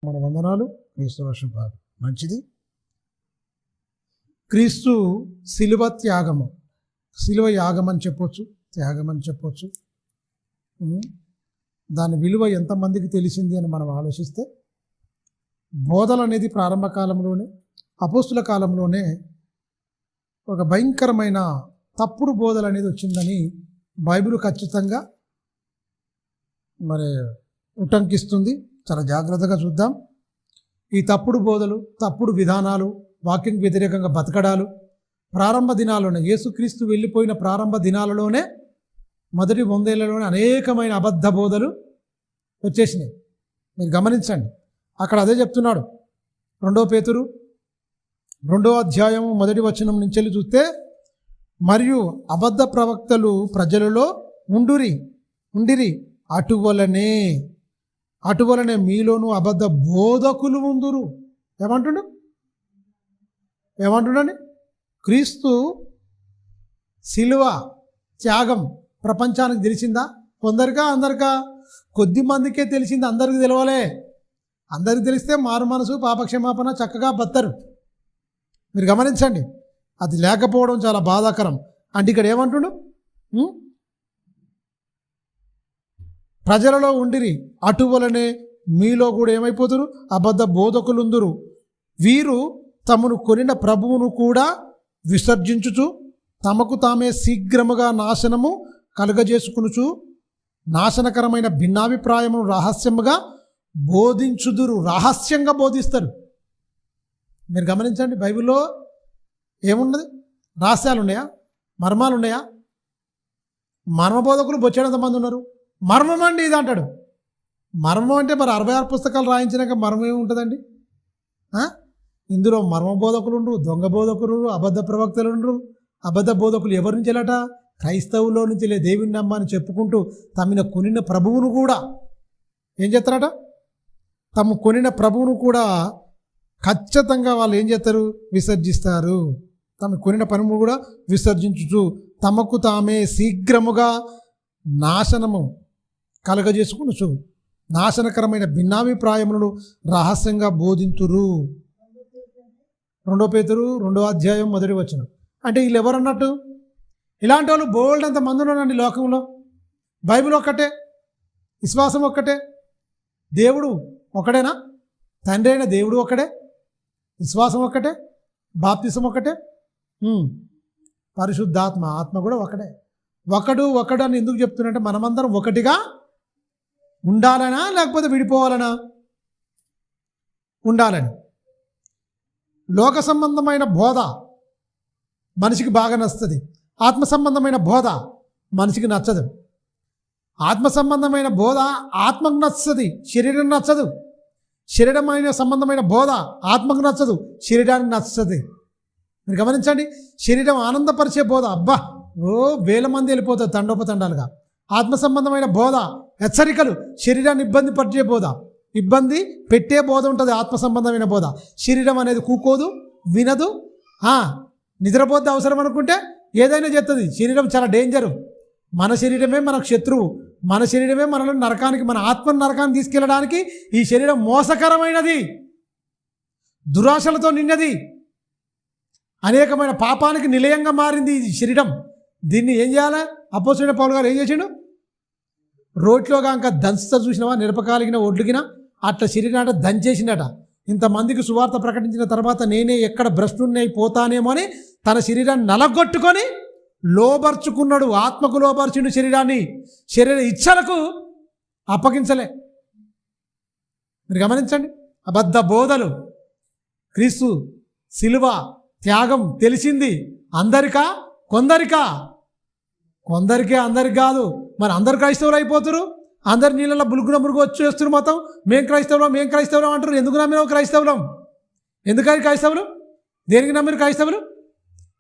మన వందనాలు. క్రీస్తు శుభాలు. మంచిది. క్రీస్తు శిలువ త్యాగము, శిలువ యాగం అని చెప్పొచ్చు, త్యాగం అని చెప్పొచ్చు. దాని విలువ ఎంతమందికి తెలిసింది అని మనం ఆలోచిస్తే, బోధలు అనేది ప్రారంభ కాలంలోనే, అపోస్తుల కాలంలోనే ఒక భయంకరమైన తప్పుడు బోధలు అనేది వచ్చిందని బైబిల్ ఖచ్చితంగా మరి ఉటంకిస్తుంది. చాలా జాగ్రత్తగా చూద్దాం. ఈ తప్పుడు బోధలు, తప్పుడు విధానాలు, వాక్యం వ్యతిరేకంగా బతకడాలు ప్రారంభ దినాల్లోనే, యేసుక్రీస్తు వెళ్ళిపోయిన ప్రారంభ దినాలలోనే, మొదటి 100 ఏళ్లలోనే అనేకమైన అబద్ధ బోధలు వచ్చేసినాయి. మీరు గమనించండి. అక్కడ అదే చెప్తున్నాడు. 2 పేతురు 2వ అధ్యాయము 1వ వచనం నుంచి వెళ్ళి చూస్తే, మరియు అబద్ధ ప్రవక్తలు ప్రజలలో ఉండిరి, అటువలనే మీలోనూ అబద్ధ బోధకులు ఉందురు. ఏమంటున్నాడు? క్రీస్తు శిలువ త్యాగం ప్రపంచానికి తెలిసిందా? కొందరికా అందరికా? కొద్ది మందికే తెలిసింది, అందరికి తెలవాలే. అందరికి తెలిస్తే మారు మనసు, పాపక్షమాపణ చక్కగా బతరు. మీరు గమనించండి. అది లేకపోవడం చాలా బాధాకరం. అంటే ఇక్కడ ఏమంటుడు? ప్రజలలో ఉండిరి, అటువలనే మీలో కూడా ఏమైపోతురు? అబద్ధ బోధకులుందురు. వీరు తమను కొనిన ప్రభువును కూడా విసర్జించుచు తమకు తామే శీఘ్రముగా నాశనము కలుగజేసుకునుచు నాశనకరమైన భిన్నాభిప్రాయమును రహస్యముగా బోధించుదురు. రహస్యంగా బోధిస్తారు. మీరు గమనించండి. బైబిల్లో ఏమున్నది? రహస్యాలు ఉన్నాయా? మర్మాలు ఉన్నాయా? మర్మబోధకులు బొచ్చేడంత మంది ఉన్నారు. మర్మం అండి ఇది అంటాడు. మర్మం అంటే మరి 66 పుస్తకాలు రాయించినాక మర్మం ఏముంటుందండి? ఇందులో మర్మబోధకులు ఉండరు, దొంగ బోధకులు, అబద్ధ ప్రవక్తలు ఉండరు. అబద్ధ బోధకులు ఎవరి నుంచి వెళ్ళట? క్రైస్తవులో నుంచి దేవుని నమ్మని చెప్పుకుంటూ తమిన కొనిన ప్రభువును కూడా ఏం చేస్తారట? తమ కొనిన ప్రభువును కూడా ఖచ్చితంగా వాళ్ళు ఏం చేస్తారు? విసర్జిస్తారు. తమ కొనిన పనులు కూడా విసర్జించుచు తమకు తామే శీఘ్రముగా నాశనము కలగజేసుకునుచు నాశనకరమైన భిన్నాభిప్రాయములను రహస్యంగా బోధింతురు. 2 పేతురు 2వ అధ్యాయం 1వ వచనం. అంటే వీళ్ళు ఎవరన్నట్టు? ఇలాంటి వాళ్ళు బోల్డ్ అంత మంది ఉన్నారండి లోకంలో. బైబిల్ ఒక్కటే, విశ్వాసం ఒక్కటే, దేవుడు ఒకడేనా? తండ్రి అయిన దేవుడు ఒక్కడే, విశ్వాసం ఒక్కటే, బాప్తిసం ఒక్కటే, పరిశుద్ధాత్మ ఆత్మ కూడా ఒకడే. ఒకడు అని ఎందుకు చెప్తున్నంటే, మనమందరం ఒకటిగా ఉండాలనా లేకపోతే విడిపోవాలనా? ఉండాలని. లోక సంబంధమైన బోధ మనిషికి బాగా నచ్చుతుంది. ఆత్మ సంబంధమైన బోధ మనిషికి నచ్చదు. ఆత్మ సంబంధమైన బోధ ఆత్మకు నచ్చుతుంది, శరీరం నచ్చదు. శరీరమైన సంబంధమైన బోధ ఆత్మకు నచ్చదు, శరీరానికి నచ్చుతుంది. మీరు గమనించండి. శరీరం ఆనందపరిచే బోధ అబ్బా వేల మంది వెళ్ళిపోతారు తండోపతండాలుగా. ఆత్మ సంబంధమైన బోధ హెచ్చరికలు, శరీరాన్ని ఇబ్బంది పరిచే బోధ, ఇబ్బంది పెట్టే బోధ ఉంటుంది. ఆత్మ సంబంధమైన బోధ. శరీరం అనేది కూకోదు, వినదు, నిద్రపోద్ది అవసరం అనుకుంటే ఏదైనా చేస్తుంది. శరీరం చాలా డేంజరు. మన శరీరమే మనకు శత్రువు. మన శరీరమే మనల్ని నరకానికి, మన ఆత్మను నరకానికి తీసుకెళ్ళడానికి ఈ శరీరం మోసకరమైనది, దురాశలతో నిన్నది, అనేకమైన పాపానికి నిలయంగా మారింది ఈ శరీరం. దీన్ని ఏం చేయాలి? అపోస్తలుడైన పౌలు గారు ఏం చేసిండు? రోట్లో కాక దంచుతా చూసినవా? నిరపకాలిగిన ఒడ్లుగిన అట్లా శరీరాన్ని దంచేసిండట. ఇంతమందికి సువార్త ప్రకటించిన తర్వాత నేనే ఎక్కడ భ్రష్టుని అయిపోతానేమో అని తన శరీరాన్ని నలగొట్టుకొని లోబర్చుకున్నాడు. ఆత్మకు లోబర్చుండు శరీరాన్ని. శరీర ఇచ్చలకు అప్పగించలే. మీరు గమనించండి. అబద్ధ బోధలు. క్రీస్తు శిలువ త్యాగం తెలిసింది అందరికా? కొందరికా? కొందరికే, అందరికి కాదు. మరి అందరు క్రైస్తవులు అయిపోతారు. అందరు నీళ్ళలో మురుగు వచ్చేస్తారు. మొత్తం మేం క్రైస్తవులం అంటారు. ఎందుకు నమ్మినావు క్రైస్తవులం? ఎందుకని క్రైస్తవులు? దేనికి నమ్మిన క్రైస్తవులు?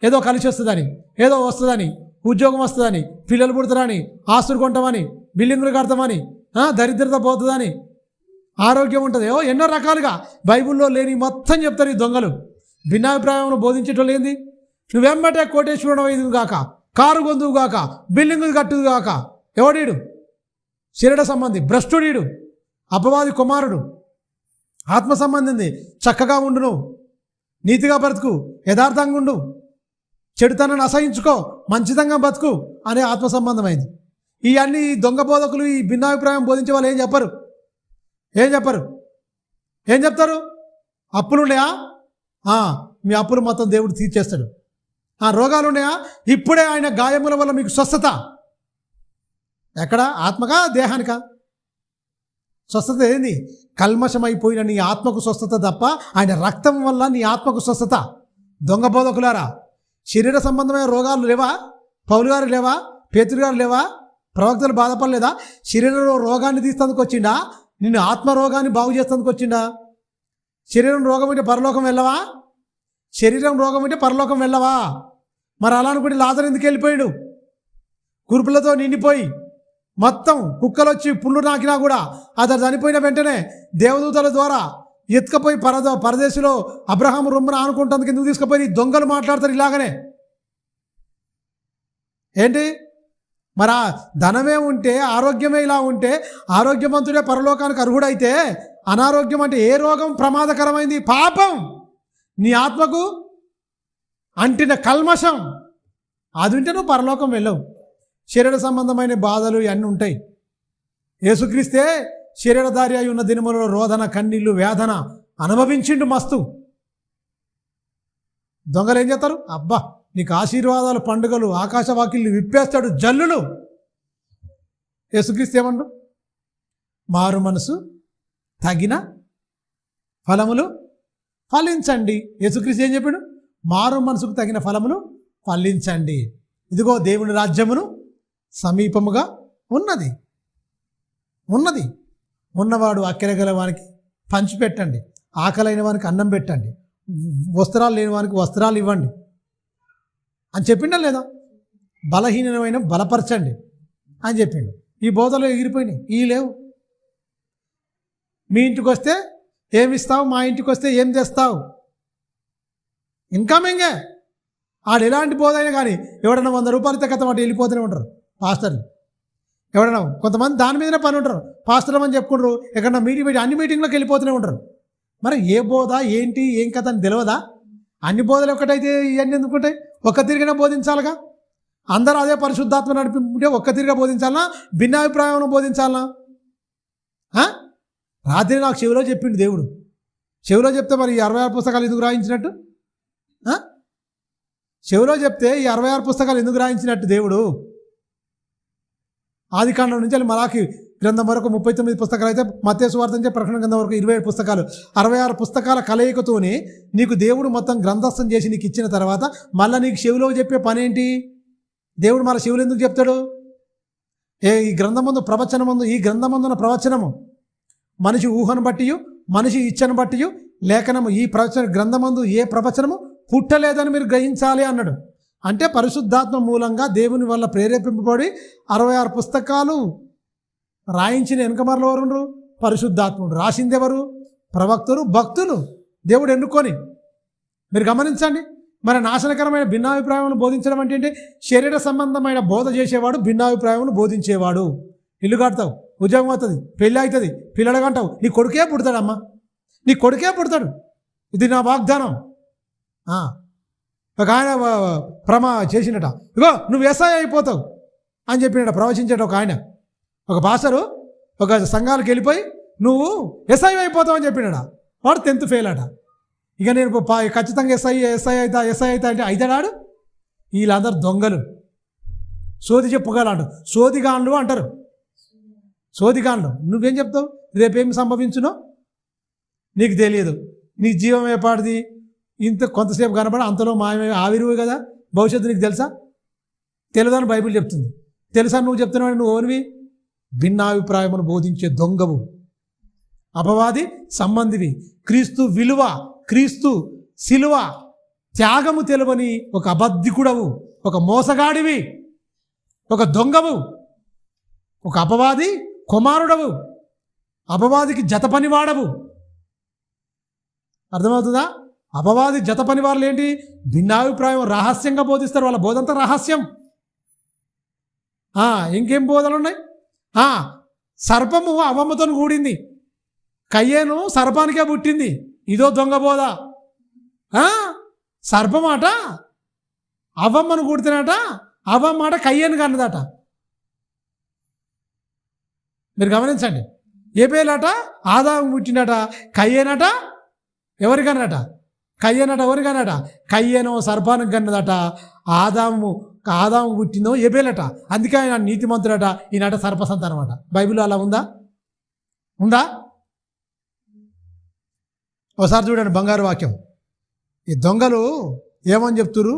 ఏదో కలిసి వస్తుందని, ఏదో వస్తుందని, ఉద్యోగం వస్తుందని, పిల్లలు పుడతారని, ఆస్తులు కొంటామని, బిల్డింగులు కడతామని, దరిద్రత పోతుందని, ఆరోగ్యం ఉంటుంది, ఎన్నో రకాలుగా బైబిల్లో లేని మొత్తం చెప్తారు ఈ దొంగలు. భిన్నాభిప్రాయం బోధించేటోళ్ళు ఏంది? నువ్వెంబటే కోటేశ్వరుడు ఇది గాక, కారు గొంతువు గాక, బిల్డింగులు కట్టుదు గాక. ఎవడీడు? శరీర సంబంధి, భ్రష్టుడీడు, అపవాది కుమారుడు. ఆత్మ సంబంధింది. చక్కగా ఉండు, నువ్వు నీతిగా బ్రతుకు, యథార్థంగా ఉండు, చెడుతనాన్ని అసహించుకో, మంచితంగా బతుకు అనే ఆత్మ సంబంధమైంది. ఇవన్నీ దొంగ బోధకులు, ఈ భిన్నాభిప్రాయం బోధించే వాళ్ళు ఏం చెప్పరు. ఏం చెప్తారు? అప్పులున్నాయా? మీ అప్పులు మొత్తం దేవుడు తీర్చేస్తాడు. రోగాలు ఉన్నాయా? ఇప్పుడే ఆయన గాయముల వల్ల మీకు స్వస్థత. ఎక్కడ? ఆత్మగా దేహానికా? స్వస్థత ఏంది? కల్మషమైపోయిన నీ ఆత్మకు స్వస్థత తప్ప ఆయన రక్తం వల్ల నీ ఆత్మకు స్వస్థత. దొంగ బోధకులారా, శరీర సంబంధమైన రోగాలు లేవా? పౌలు గారు లేవా? పేతురు గారు లేవా? ప్రవక్తలు బాధపడలేదా? శరీరంలో రోగాన్ని తీసేందుకు వచ్చిండా? నిన్ను ఆత్మరోగాన్ని బాగు చేసేందుకు వచ్చిండా? శరీరం రోగం ఉంటే పరలోకం వెళ్ళవా? శరీరం రోగం ఉంటే పరలోకం వెళ్ళవా? మరి అలా అనుకుంటే లాజరు ఎందుకు వెళ్ళిపోయాడు? కురుపులతో నిండిపోయి మొత్తం కుక్కలు వచ్చి పుళ్ళు నాకినా కూడా అతను చనిపోయిన వెంటనే దేవదూతల ద్వారా ఎత్తుకపోయి పరదేశంలో అబ్రహాము రొమ్మున ఆనుకుంటందుకు ఎందుకు తీసుకుపోయి దొంగలు మాట్లాడతారు ఇలాగనే. ఏంటి మరి? ఆ ధనమే ఉంటే, ఆరోగ్యమే ఇలా ఉంటే, ఆరోగ్యవంతుడే పరలోకానికి అర్హుడైతే అనారోగ్యం అంటే ఏ రోగం ప్రమాదకరమైంది? పాపం, నీ ఆత్మకు అంటిన కల్మషం. అది ఉంటే నువ్వు పరలోకం వెళ్ళవు. శరీర సంబంధమైన బాధలు ఇవన్నీ ఉంటాయి. యేసుక్రీస్తే శరీరధారి అయి ఉన్న దినములలో రోదన, కన్నీళ్ళు, వేదన అనుభవించిండు మస్తు. దొంగలు ఏం చేస్తారు? అబ్బా నీకు ఆశీర్వాదాలు, పండుగలు, ఆకాశవాకిళ్ళు విప్పేస్తాడు, జల్లులు. యేసుక్రీస్తు ఏమండు? మారు మనసు తగిన ఫలములు ఫలించండి. యేసుక్రీస్తు ఏం చెప్పాడు? మారు మనసుకు తగిన ఫలములు ఫలించండి. ఇదిగో దేవుని రాజ్యమును సమీపముగా ఉన్నది. ఉన్నవాడు అక్కెరగల వానికి పంచిపెట్టండి, ఆకలైన వానికి అన్నం పెట్టండి, వస్త్రాలు లేని వానికి వస్త్రాలు ఇవ్వండి అని చెప్పిండా లేదా? బలహీనమైన బలపరచండి అని చెప్పిండు. ఈ బోధలో ఎగిరిపోయినాయి, ఈ లేవు. మీ ఇంటికి వస్తే ఏమిస్తావు, మా ఇంటికి వస్తే ఏం తెస్తావు? ఇన్కమింగే. ఆడు ఎలాంటి బోధ అయినా కానీ ఎవడన్నా 100 రూపాయలు ఇస్తే కథ వాటి వెళ్ళిపోతూనే ఉంటారు పాస్టర్లు. ఎవడన్నా కొంతమంది దాని మీదనే పని ఉంటారు, పాస్టర్ అని చెప్పుకుంటారు. ఎక్కడన్నా మీటింగ్ అన్ని మీటింగ్లోకి వెళ్ళిపోతూనే ఉంటారు. మరి ఏ బోధ ఏంటి ఏం కథ అని తెలియదా? అన్ని బోధలు ఒకటైతే ఇవన్నీ ఎందుకుంటాయి? ఒక్క తిరిగినా బోధించాలిగా. అందరూ అదే పరిశుద్ధాత్మ నడిపింటే ఒక్క తిరిగా బోధించాలనా? భిన్నాభిప్రాయం బోధించాలనా? రాత్రి నాకు చెవిలో చెప్పిండు దేవుడు. చెవిలో చెప్తే మరి ఈ 66 పుస్తకాలు ఎందుకు రాయించినట్టు? చెవిలో చెప్తే ఈ 66 పుస్తకాలు ఎందుకు రాయించినట్టు దేవుడు? ఆదికాండం నుంచి మలాకి గ్రంథం వరకు 39 పుస్తకాలు అయితే, మత్తయి సువార్త నుంచి ప్రకటన గ్రంథం వరకు 27 పుస్తకాలు, 66 పుస్తకాల కలయికతోనే నీకు దేవుడు మొత్తం గ్రంథస్థం చేసి నీకు ఇచ్చిన తర్వాత మళ్ళీ నీకు చెవిలో చెప్పే పని ఏంటి? దేవుడు మళ్ళీ చెవులు ఎందుకు చెప్తాడు? ఈ గ్రంథమందు ప్రవచనమందు, ఈ గ్రంథమందున ప్రవచనము మనిషి ఊహను బట్టి, మనిషి ఇచ్చను బట్టి లేఖనము, ఈ ప్రవచన గ్రంథమందు ఏ ప్రవచనము పుట్టలేదని మీరు గ్రహించాలి అన్నాడు. అంటే పరిశుద్ధాత్మ మూలంగా దేవుని వల్ల ప్రేరేపింపబడి 66 పుస్తకాలు రాయించిన వెనకమరలో ఎవరు? పరిశుద్ధాత్ముడు. రాసింది ఎవరు? ప్రవక్తలు, భక్తులు, దేవుడు ఎన్నుకొని. మీరు గమనించండి. మరి నాశనకరమైన భిన్నాభిప్రాయములను బోధించడం అంటే ఏంటి? శరీర సంబంధమైన బోధ చేసేవాడు భిన్నాభిప్రాయములను బోధించేవాడు. ఇల్లు కడతావు, ఉద్యోగం అవుతుంది, పెళ్ళి అవుతుంది, పిల్లడగంటావు, నీ కొడుకే పుడతాడమ్మా, నీ కొడుకే పుడతాడు. ఇది నా వాగ్దానం. ఒక ఆయన చేసినట, ఇగో నువ్వు ఎస్ఐ అయిపోతావు అని చెప్పినట, ప్రవచించేట ఒక ఆయన. ఒక పాస్టరు ఒక సంఘాలకు వెళ్ళిపోయి నువ్వు ఎస్ఐ అయిపోతావు అని చెప్పినట. వాడు 10th ఫెయిల్ అట. ఇక నేను ఖచ్చితంగా ఎస్ఐ అవుతా అంటే అవుతాడాడు. వీళ్ళందరూ దొంగలు, సోది చెప్పుకోవాలంటారు, సోదిగాండ్లు అంటారు. సోదిగాండ్లు. నువ్వేం చెప్తావు? రేపేం సంభవించునో నీకు తెలియదు. నీ జీవం ఏపాటిది? ఇంత కొంతసేపు కనపడి అంతలో మాయమే ఆవిరువు కదా. భవిష్యత్తు నీకు తెలుసా? తెలియదని బైబిల్ చెప్తుంది. తెలుసా నువ్వు చెప్తున్నావు? నువ్వు ఓన్వి భిన్నాభిప్రాయమును బోధించే దొంగవు, అపవాది సంబంధివి. క్రీస్తు విలువ, క్రీస్తు శిలువ త్యాగము తెలువని ఒక అబద్ధికుడవు, ఒక మోసగాడివి, ఒక దొంగవు, ఒక అపవాది కుమారుడవు, అపవాదికి జత పనివాడవు. అర్థమవుతుందా? అపవాది జత పనివారులు ఏంటి? భిన్నాభిప్రాయం రహస్యంగా బోధిస్తారు. వాళ్ళ బోధంతా రహస్యం. ఇంకేం బోధలు ఉన్నాయి? సర్పము అవ్వమ్మతో కూడింది, కయ్యేను సర్పానికే పుట్టింది. ఇదో దొంగ బోధ. సర్పమాట అవ్వమ్మను కుడితేనట, అవ్వమ్మాట కయ్యేను కన్నదట. మీరు గమనించండి. ఏబేలట ఆదాము పుట్టినట, కయ్యేనట ఎవరికన్నట? కయ్యేనట ఎవరికన్నట? కయ్యేనో సర్పానికి కన్నదట. ఆదాము పుట్టిందో ఏబేలట. అందుకే ఆయన నీతిమంతుడట, ఈయనట సర్పసంతానం అట. బైబిల్లో అలా ఉందా? ఒకసారి చూడండి బంగారు వాక్యం. ఈ దొంగలు ఏమని చెప్తురు?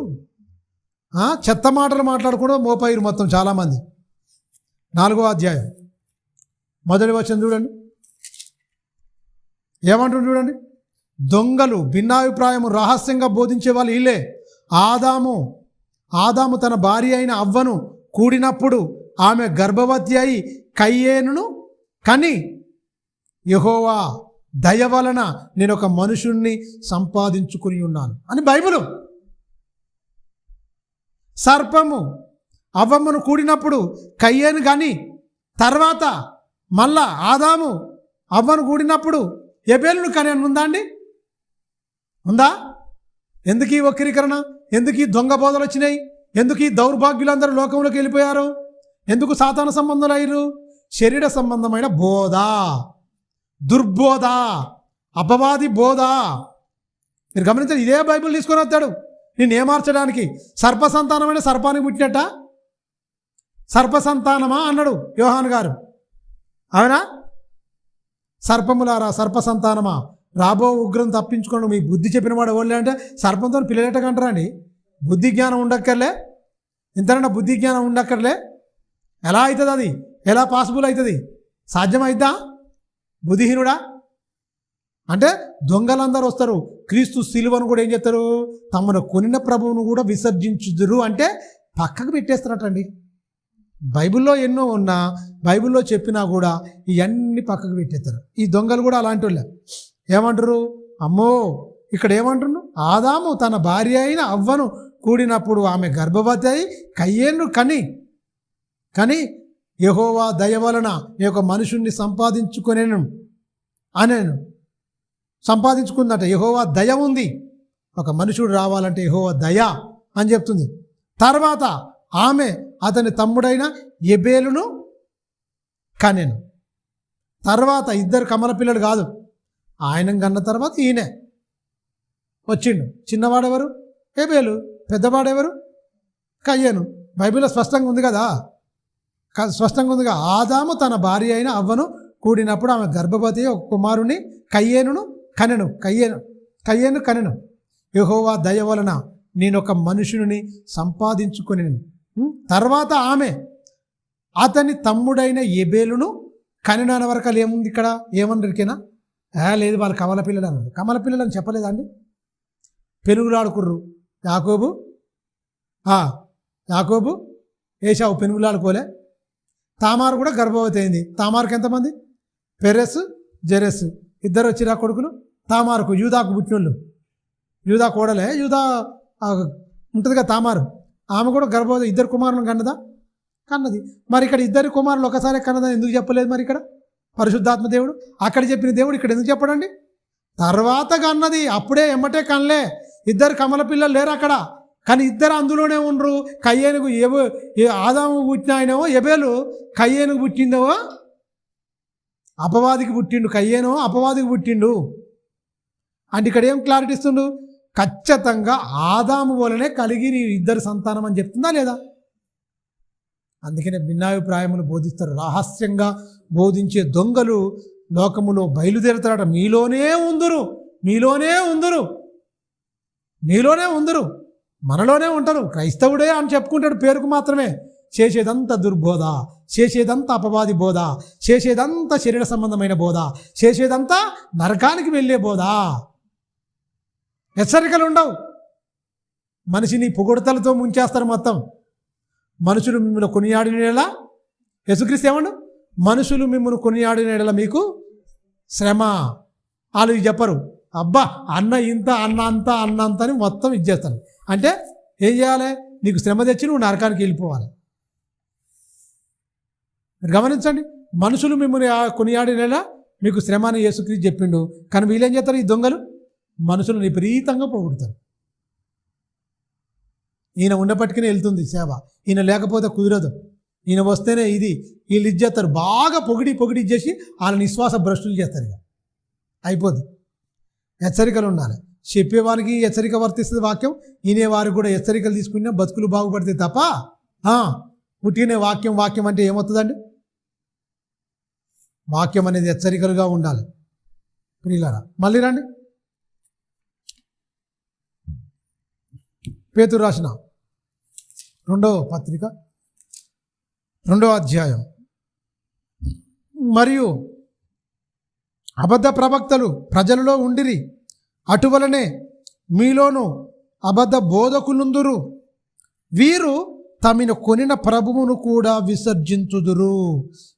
చెత్త మాటలు మాట్లాడకుండా మోపైరు మొత్తం చాలామంది. 4వ అధ్యాయం 1వ వచనం చూడండి. ఏమంటుంది చూడండి. దొంగలు భిన్నాభిప్రాయము రహస్యంగా బోధించే వాళ్ళు వీళ్ళే. ఆదాము తన భార్య అయిన అవ్వను కూడినప్పుడు ఆమె గర్భవతి అయి కయ్యేనును కని, యెహోవా దయ వలన నేను ఒక మనుషుణ్ణి సంపాదించుకుని ఉన్నాను అని బైబిలు. సర్పము అవ్వమ్మను కూడినప్పుడు కయ్యేను కానీ, తర్వాత మళ్ళా ఆదాము అవ్వను కూడినప్పుడు ఎబేలును కని అని ఉందా అండి? ఉందా? ఎందుకు ఈ వక్రీకరణ? ఎందుకు ఈ దొంగ బోధలు వచ్చినాయి? ఎందుకు ఈ దౌర్భాగ్యులందరూ లోకంలోకి వెళ్ళిపోయారు? ఎందుకు సాతాను సంబంధాలు అయ్యారు? శరీర సంబంధమైన బోధ, దుర్బోధ, అపవాది బోధ. మీరు గమనించండి. ఇదే బైబిల్ తీసుకొని వస్తాడు నేను ఏమార్చడానికి. సర్పసంతానమైన సర్పానికి పుట్టినట్ట. సర్పసంతానమా అన్నాడు యోహాను గారు. అవునా? సర్పములారా, సర్పసంతానమా, రాబో ఉగ్రం తప్పించుకోండి. మీ బుద్ధి చెప్పిన వాడు ఎవరులే అంటే సర్పంతో పిల్లలెట్టకంటారా అండి? బుద్ధి జ్ఞానం ఉండక్కర్లే? ఇంతనన్నా బుద్ధి జ్ఞానం ఉండక్కర్లే? ఎలా అవుతుంది అది? ఎలా పాసిబుల్ అవుతుంది? సాధ్యమైద్దా? బుద్ధిహీనుడా అంటే దొంగలందరూ వస్తారు. క్రీస్తు సిలువను కూడా ఏం చేస్తారు? తమను కొనిన ప్రభువును కూడా విసర్జించుదురు అంటే పక్కకు పెట్టేస్తారటండి. బైబిల్లో ఎన్నో ఉన్నా, బైబిల్లో చెప్పినా కూడా ఇవన్నీ పక్కకు పెట్టేస్తారు. ఈ దొంగలు కూడా అలాంటి వాళ్ళే. ఏమంటారు? అమ్మో, ఇక్కడ ఏమంటున్నారు? ఆదాము తన భార్య అయిన అవ్వను కూడినప్పుడు ఆమె గర్భవతి అయి కయ్యేను కని యెహోవా దయ వలన ఈ యొక్క మనుషుణ్ణి సంపాదించుకుందట. యెహోవా దయ ఉంది. ఒక మనుషుడు రావాలంటే యెహోవా దయ అని చెప్తుంది. తర్వాత ఆమె అతని తమ్ముడైన ఎబేలును కనెను. తర్వాత ఇద్దరు కమల పిల్లలు కాదు, ఆయన కన్న తర్వాత ఈయనే వచ్చిండు. చిన్నవాడెవరు? ఎబేలు. పెద్దవాడెవరు? కయ్యేను. బైబిల్లో స్పష్టంగా ఉంది కదా. ఆదాము తన భార్య అయిన అవ్వను కూడినప్పుడు ఆమె గర్భవతి ఒక కుమారుని కయ్యేను కనెను. యెహోవా దయ వలన నేను ఒక మనుషుని సంపాదించుకొని. తర్వాత ఆమె అతని తమ్ముడైన ఎబేలును కనెను అనే వరకు ఏముంది ఇక్కడ? ఏమన్నరికేనా? లేదు, వాళ్ళు కమల పిల్లలు అన్నారు. కమల పిల్లలు అని చెప్పలేదా అండి? పెనుగులాడుకుర్రు. యాకోబు ఏశావు పెనుగులాడుకోలే. తామారు కూడా గర్భవతి అయింది. తామారుకు ఎంతమంది? పెరెస్, జెరెస్ ఇద్దరు వచ్చిరా కొడుకులు. తామారుకు యూదాకు పుట్టినోళ్ళు. యూదా కోడలే, యూదా ఉంటుంది కదా తామారు. ఆమె కూడా గర్భవతి. ఇద్దరు కుమారులను కన్నది. మరి ఇక్కడ ఇద్దరు కుమారులు ఒకసారి కన్నదని ఎందుకు చెప్పలేదు? మరి ఇక్కడ పరిశుద్ధాత్మ దేవుడు అక్కడ చెప్పిన దేవుడు ఇక్కడ ఎందుకు చెప్పడండి? తర్వాత కన్నది, అప్పుడే ఎమ్మటే కనలే. ఇద్దరు కమల పిల్లలు లేరు అక్కడ, కానీ ఇద్దరు అందులోనే ఉండరు. కయ్యేనుకు ఆదాము పుట్టిన ఆయనేమో ఎబేలు, కయ్యేనుకు పుట్టిందేమో అపవాదికి పుట్టిండు. కయ్యేనో అపవాదికి పుట్టిండు అంటే ఇక్కడ ఏం క్లారిటీ ఇస్తుండు? ఖచ్చితంగా ఆదాము వలనే కలిగి ఇద్దరు సంతానం అని చెప్తుందా లేదా? అందుకనే భిన్నాభిప్రాయములు బోధిస్తారు. రహస్యంగా బోధించే దొంగలు లోకములో బయలుదేరుతారట. మీలోనే ఉందరు, మనలోనే ఉంటారు. క్రైస్తవుడే అని చెప్పుకుంటాడు పేరుకు మాత్రమే. చేసేదంతా దుర్బోధ, చేసేదంతా అపవాది బోధ, చేసేదంతా శరీర సంబంధమైన బోధ, చేసేదంతా నరకానికి వెళ్ళే బోధ. హెచ్చరికలు ఉండవు. మనిషిని పొగొడతలతో ముంచేస్తారు మొత్తం. మనుషులు మిమ్మల్ని కొనియాడిన ఎడల, యేసుక్రీస్తు ఏమండు? మనుషులు మిమ్మల్ని కొనియాడిన ఎడల మీకు శ్రమ. వాళ్ళు చెప్పరు, అబ్బా అన్న ఇంత అన్న అంత అన్న అంత అని మొత్తం ఇచ్చేస్తారు. అంటే ఏం చేయాలి? నీకు శ్రమ తెచ్చి నువ్వు నరకానికి వెళ్ళిపోవాలి. గమనించండి. మనుషులు మిమ్మల్ని కొనియాడిన మీకు శ్రమ అని యేసుక్రీస్తు చెప్పిండు. కానీ వీళ్ళేం చేస్తారు? ఈ దొంగలు మనుషులను విపరీతంగా పోగొడతారు. ఈయన ఉండపట్టుకునే వెళ్తుంది సేవ, ఈయన లేకపోతే కుదరదు, ఈయన వస్తేనే ఇది, వీళ్ళు ఇది చేస్తారు. బాగా పొగిడి ఇచ్చేసి వాళ్ళని విశ్వాస భ్రష్టులు చేస్తారు. ఇక అయిపోద్ది. హెచ్చరికలు ఉండాలి. చెప్పేవారికి హెచ్చరిక వర్తిస్తుంది వాక్యం, వినేవారికి కూడా హెచ్చరికలు తీసుకున్నా బతుకులు బాగుపడితే తప్ప పుట్టినే వాక్యం అంటే ఏమవుతుందండి? వాక్యం అనేది హెచ్చరికలుగా ఉండాలి. ప్రియులారా, మళ్ళీ రండి. పేతురు రాసిన 2వ పత్రిక 2వ అధ్యాయం. మరియు అబద్ధ ప్రవక్తలు ప్రజలలో ఉండిరి, అటువలనే మీలోను అబద్ధ బోధకులుందురు. వీరు తమను కొనిన ప్రభువును కూడా విసర్జించుదురు.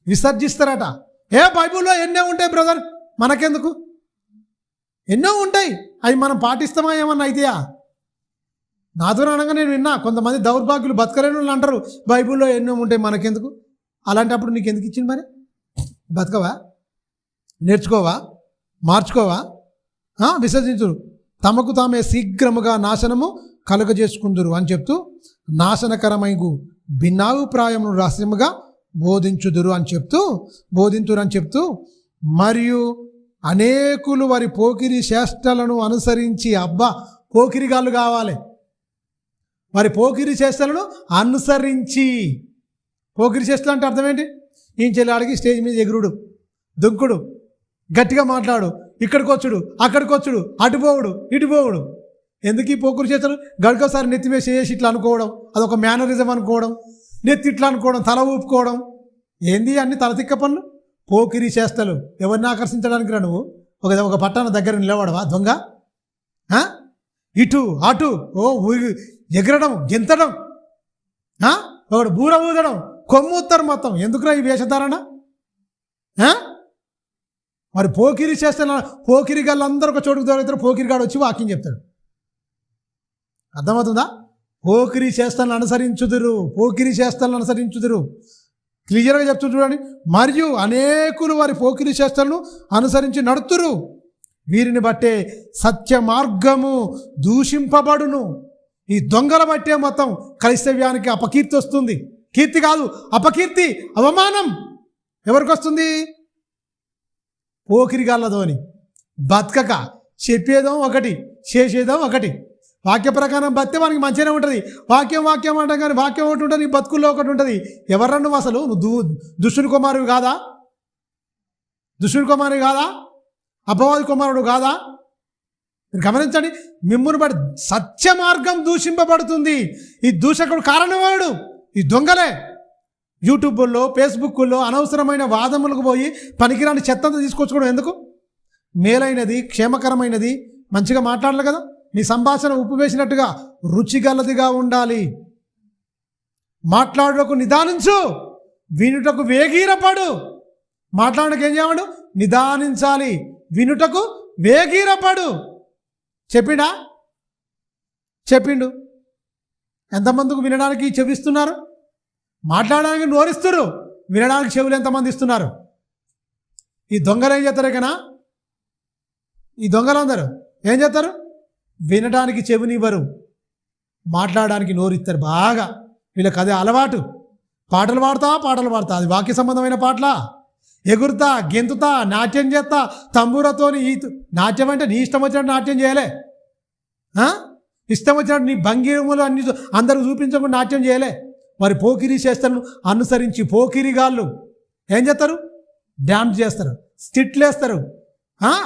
విసర్జిస్తారట. బైబిల్లో ఎన్నో ఉంటాయి బ్రదర్, మనకెందుకు? ఎన్నో ఉంటాయి, అవి మనం పాటిస్తామా ఏమన్నా అయితేయా? నాతో అనగా నేను విన్నా, కొంతమంది దౌర్భాగ్యులు బతకలేని వాళ్ళు అంటారు బైబిల్లో ఎన్నో ఉంటాయి మనకెందుకు. అలాంటప్పుడు నీకు ఎందుకు ఇచ్చింది మరి? బతకవా? నేర్చుకోవా? మార్చుకోవా? విసర్జించురు. తమకు తామే శీఘ్రముగా నాశనము కలుగజేసుకుందురు అని చెప్తూ నాశనకరమైగు భిన్నాభిప్రాయమును రహస్యముగా బోధించుదురు అని చెప్తూ మరియు అనేకులు వారి పోకిరి చేష్టలను అనుసరించి, పోకిరిగాళ్ళు కావాలి. వారి పోకిరి చేష్టలను అనుసరించి, పోకిరి చేష్టలు అంటే అర్థం ఏంటి? ఈయన చెల్లాడికి స్టేజ్ మీద ఎగురుడు, దుంకుడు, గట్టిగా మాట్లాడు, ఇక్కడికి వచ్చుడు, అక్కడికి వచ్చుడు, అటుపోవుడు, ఇటుపోవుడు. ఎందుకు ఈ పోకురు చేష్టలు? గడికోసారి నెత్తి మీద చేసి ఇట్లా అనుకోవడం, అదొక మేనరిజం అనుకోవడం, నెత్తి ఇట్లా అనుకోవడం, తల ఊపుకోవడం. ఏంది అన్ని తలతిక్క పనులు? పోకిరి చేష్టలు. ఎవరిని ఆకర్షించడానికి రా నువ్వు? ఒక పట్టణ దగ్గర నిలబడవా దొంగ? ఇటు అటు ఎగరడం, గెంతడం, ఒకడు బూర ఊదడం, కొమ్ముత్తరు మొత్తం. ఎందుకురా ఈ వేషధారణ? మరి పోకిరి చేస్తున్న పోకిరి గాళ్ళందరూ ఒక చోటుకు దొరుకుతారు, పోకిరిగాడు వచ్చి వాక్యం చెప్తాడు. అర్థమవుతుందా? పోకిరి చేష్టలను అనుసరించుదురు. క్లియర్గా చెప్తూ చూడండి. మరియు అనేకులు వారి పోకిరి చేష్టలను అనుసరించి నడుతురు, వీరిని బట్టే సత్య మార్గము దూషింపబడును. ఈ దొంగల బట్టే మొత్తం క్రైస్తవ్యానికి అపకీర్తి వస్తుంది. కీర్తి కాదు, అపకీర్తి, అవమానం. ఎవరికి వస్తుంది? పోకిరిగాళ్ళతోని బతకక చెప్పేదో ఒకటి, చేసేదో ఒకటి. వాక్య ప్రకారం బతితే మనకి మంచిగానే ఉంటుంది. వాక్యం అంటాం కానీ వాక్యం ఒకటి ఉంటుంది, బతుకుల్లో ఒకటి ఉంటుంది. ఎవర్రా నువ్వు? అసలు నువ్వు దుష్టుని కుమారుడు కాదా? అపవాది కుమారుడు కాదా? మీరు గమనించండి. మిమ్మును బట్టి సత్య మార్గం దూషింపబడుతుంది. ఈ దూషకుడు కారణవాడు ఈ దొంగలే. యూట్యూబ్లో, ఫేస్బుక్లో అనవసరమైన వాదములకు పోయి పనికిరాని చెత్తంతా తీసుకొచ్చుకోవడం ఎందుకు? మేలైనది, క్షేమకరమైనది మంచిగా మాట్లాడాలి కదా. నీ సంభాషణ ఉప్పు వేసినట్టుగా రుచిగలదిగా ఉండాలి. మాట్లాడుటకు నిదానించు, వినుటకు వేగీరపడు. మాట్లాడడానికి ఏం చేయమడు? నిదానించాలి, వినుటకు వేగీరపడు. చెప్పిండు. ఎంతమందికి వినడానికి చెవిస్తున్నారు? మాట్లాడడానికి నోరిస్తున్నారు, వినడానికి చెవులు ఎంతమంది ఇస్తున్నారు? ఈ దొంగలు ఏం చేస్తారు? కన్నా ఈ దొంగలందరూ ఏం చేస్తారు? వినడానికి చెవినివ్వరు, మాట్లాడడానికి నోరిస్తారు బాగా. వీళ్ళకి అదే అలవాటు. పాటలు పాడతా, అది వాక్య సంబంధమైన పాటల. ఎగురుతా, గెంతుతా, నాట్యం చేస్తా, తంబూరతోని. నాట్యం అంటే నీ ఇష్టం వచ్చినట్టు నాట్యం చేయలే. ఇష్టం వచ్చినట్టు నీ భంగిములు అన్ని అందరూ చూపించకుండా నాట్యం చేయలే. మరి పోకిరి చేస్తారు అనుసరించి పోకిరిగాళ్ళు ఏం చేస్తారు? డ్యాన్స్ చేస్తారు, స్కిట్లు వేస్తారు,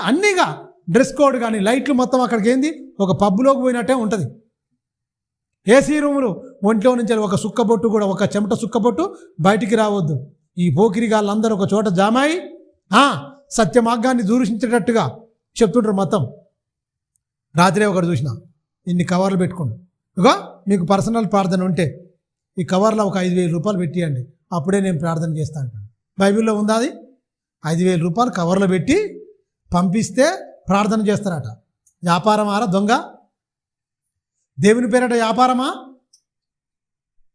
అన్నీగా. డ్రెస్ కోడ్ కానీ లైట్లు మొత్తం అక్కడికి ఏంది? ఒక పబ్లోకి పోయినట్టే ఉంటుంది. ఏసీ రూములు, ఒంట్లో నుంచి ఒక సుక్కబొట్టు కూడా, ఒక చెమట సుక్కబొట్టు బయటికి రావద్దు. ఈ పోకిరిగాళ్ళందరూ ఒక చోట జామాయి సత్య మార్గాన్ని దూషించేటట్టుగా చెప్తుంటారు మొత్తం. రాత్రే ఒకటి చూసిన, ఇన్ని కవర్లు పెట్టుకోండి. ఇగో మీకు పర్సనల్ ప్రార్థన ఉంటే ఈ కవర్లో ఒక 5,000 రూపాయలు పెట్టియండి, అప్పుడే నేను ప్రార్థన చేస్తా అంటాను. బైబిల్లో ఉందా అది? 5,000 రూపాయలు కవర్లో పెట్టి పంపిస్తే ప్రార్థన చేస్తారట. వ్యాపారమారా దొంగ? దేవుని పేరట వ్యాపారమా?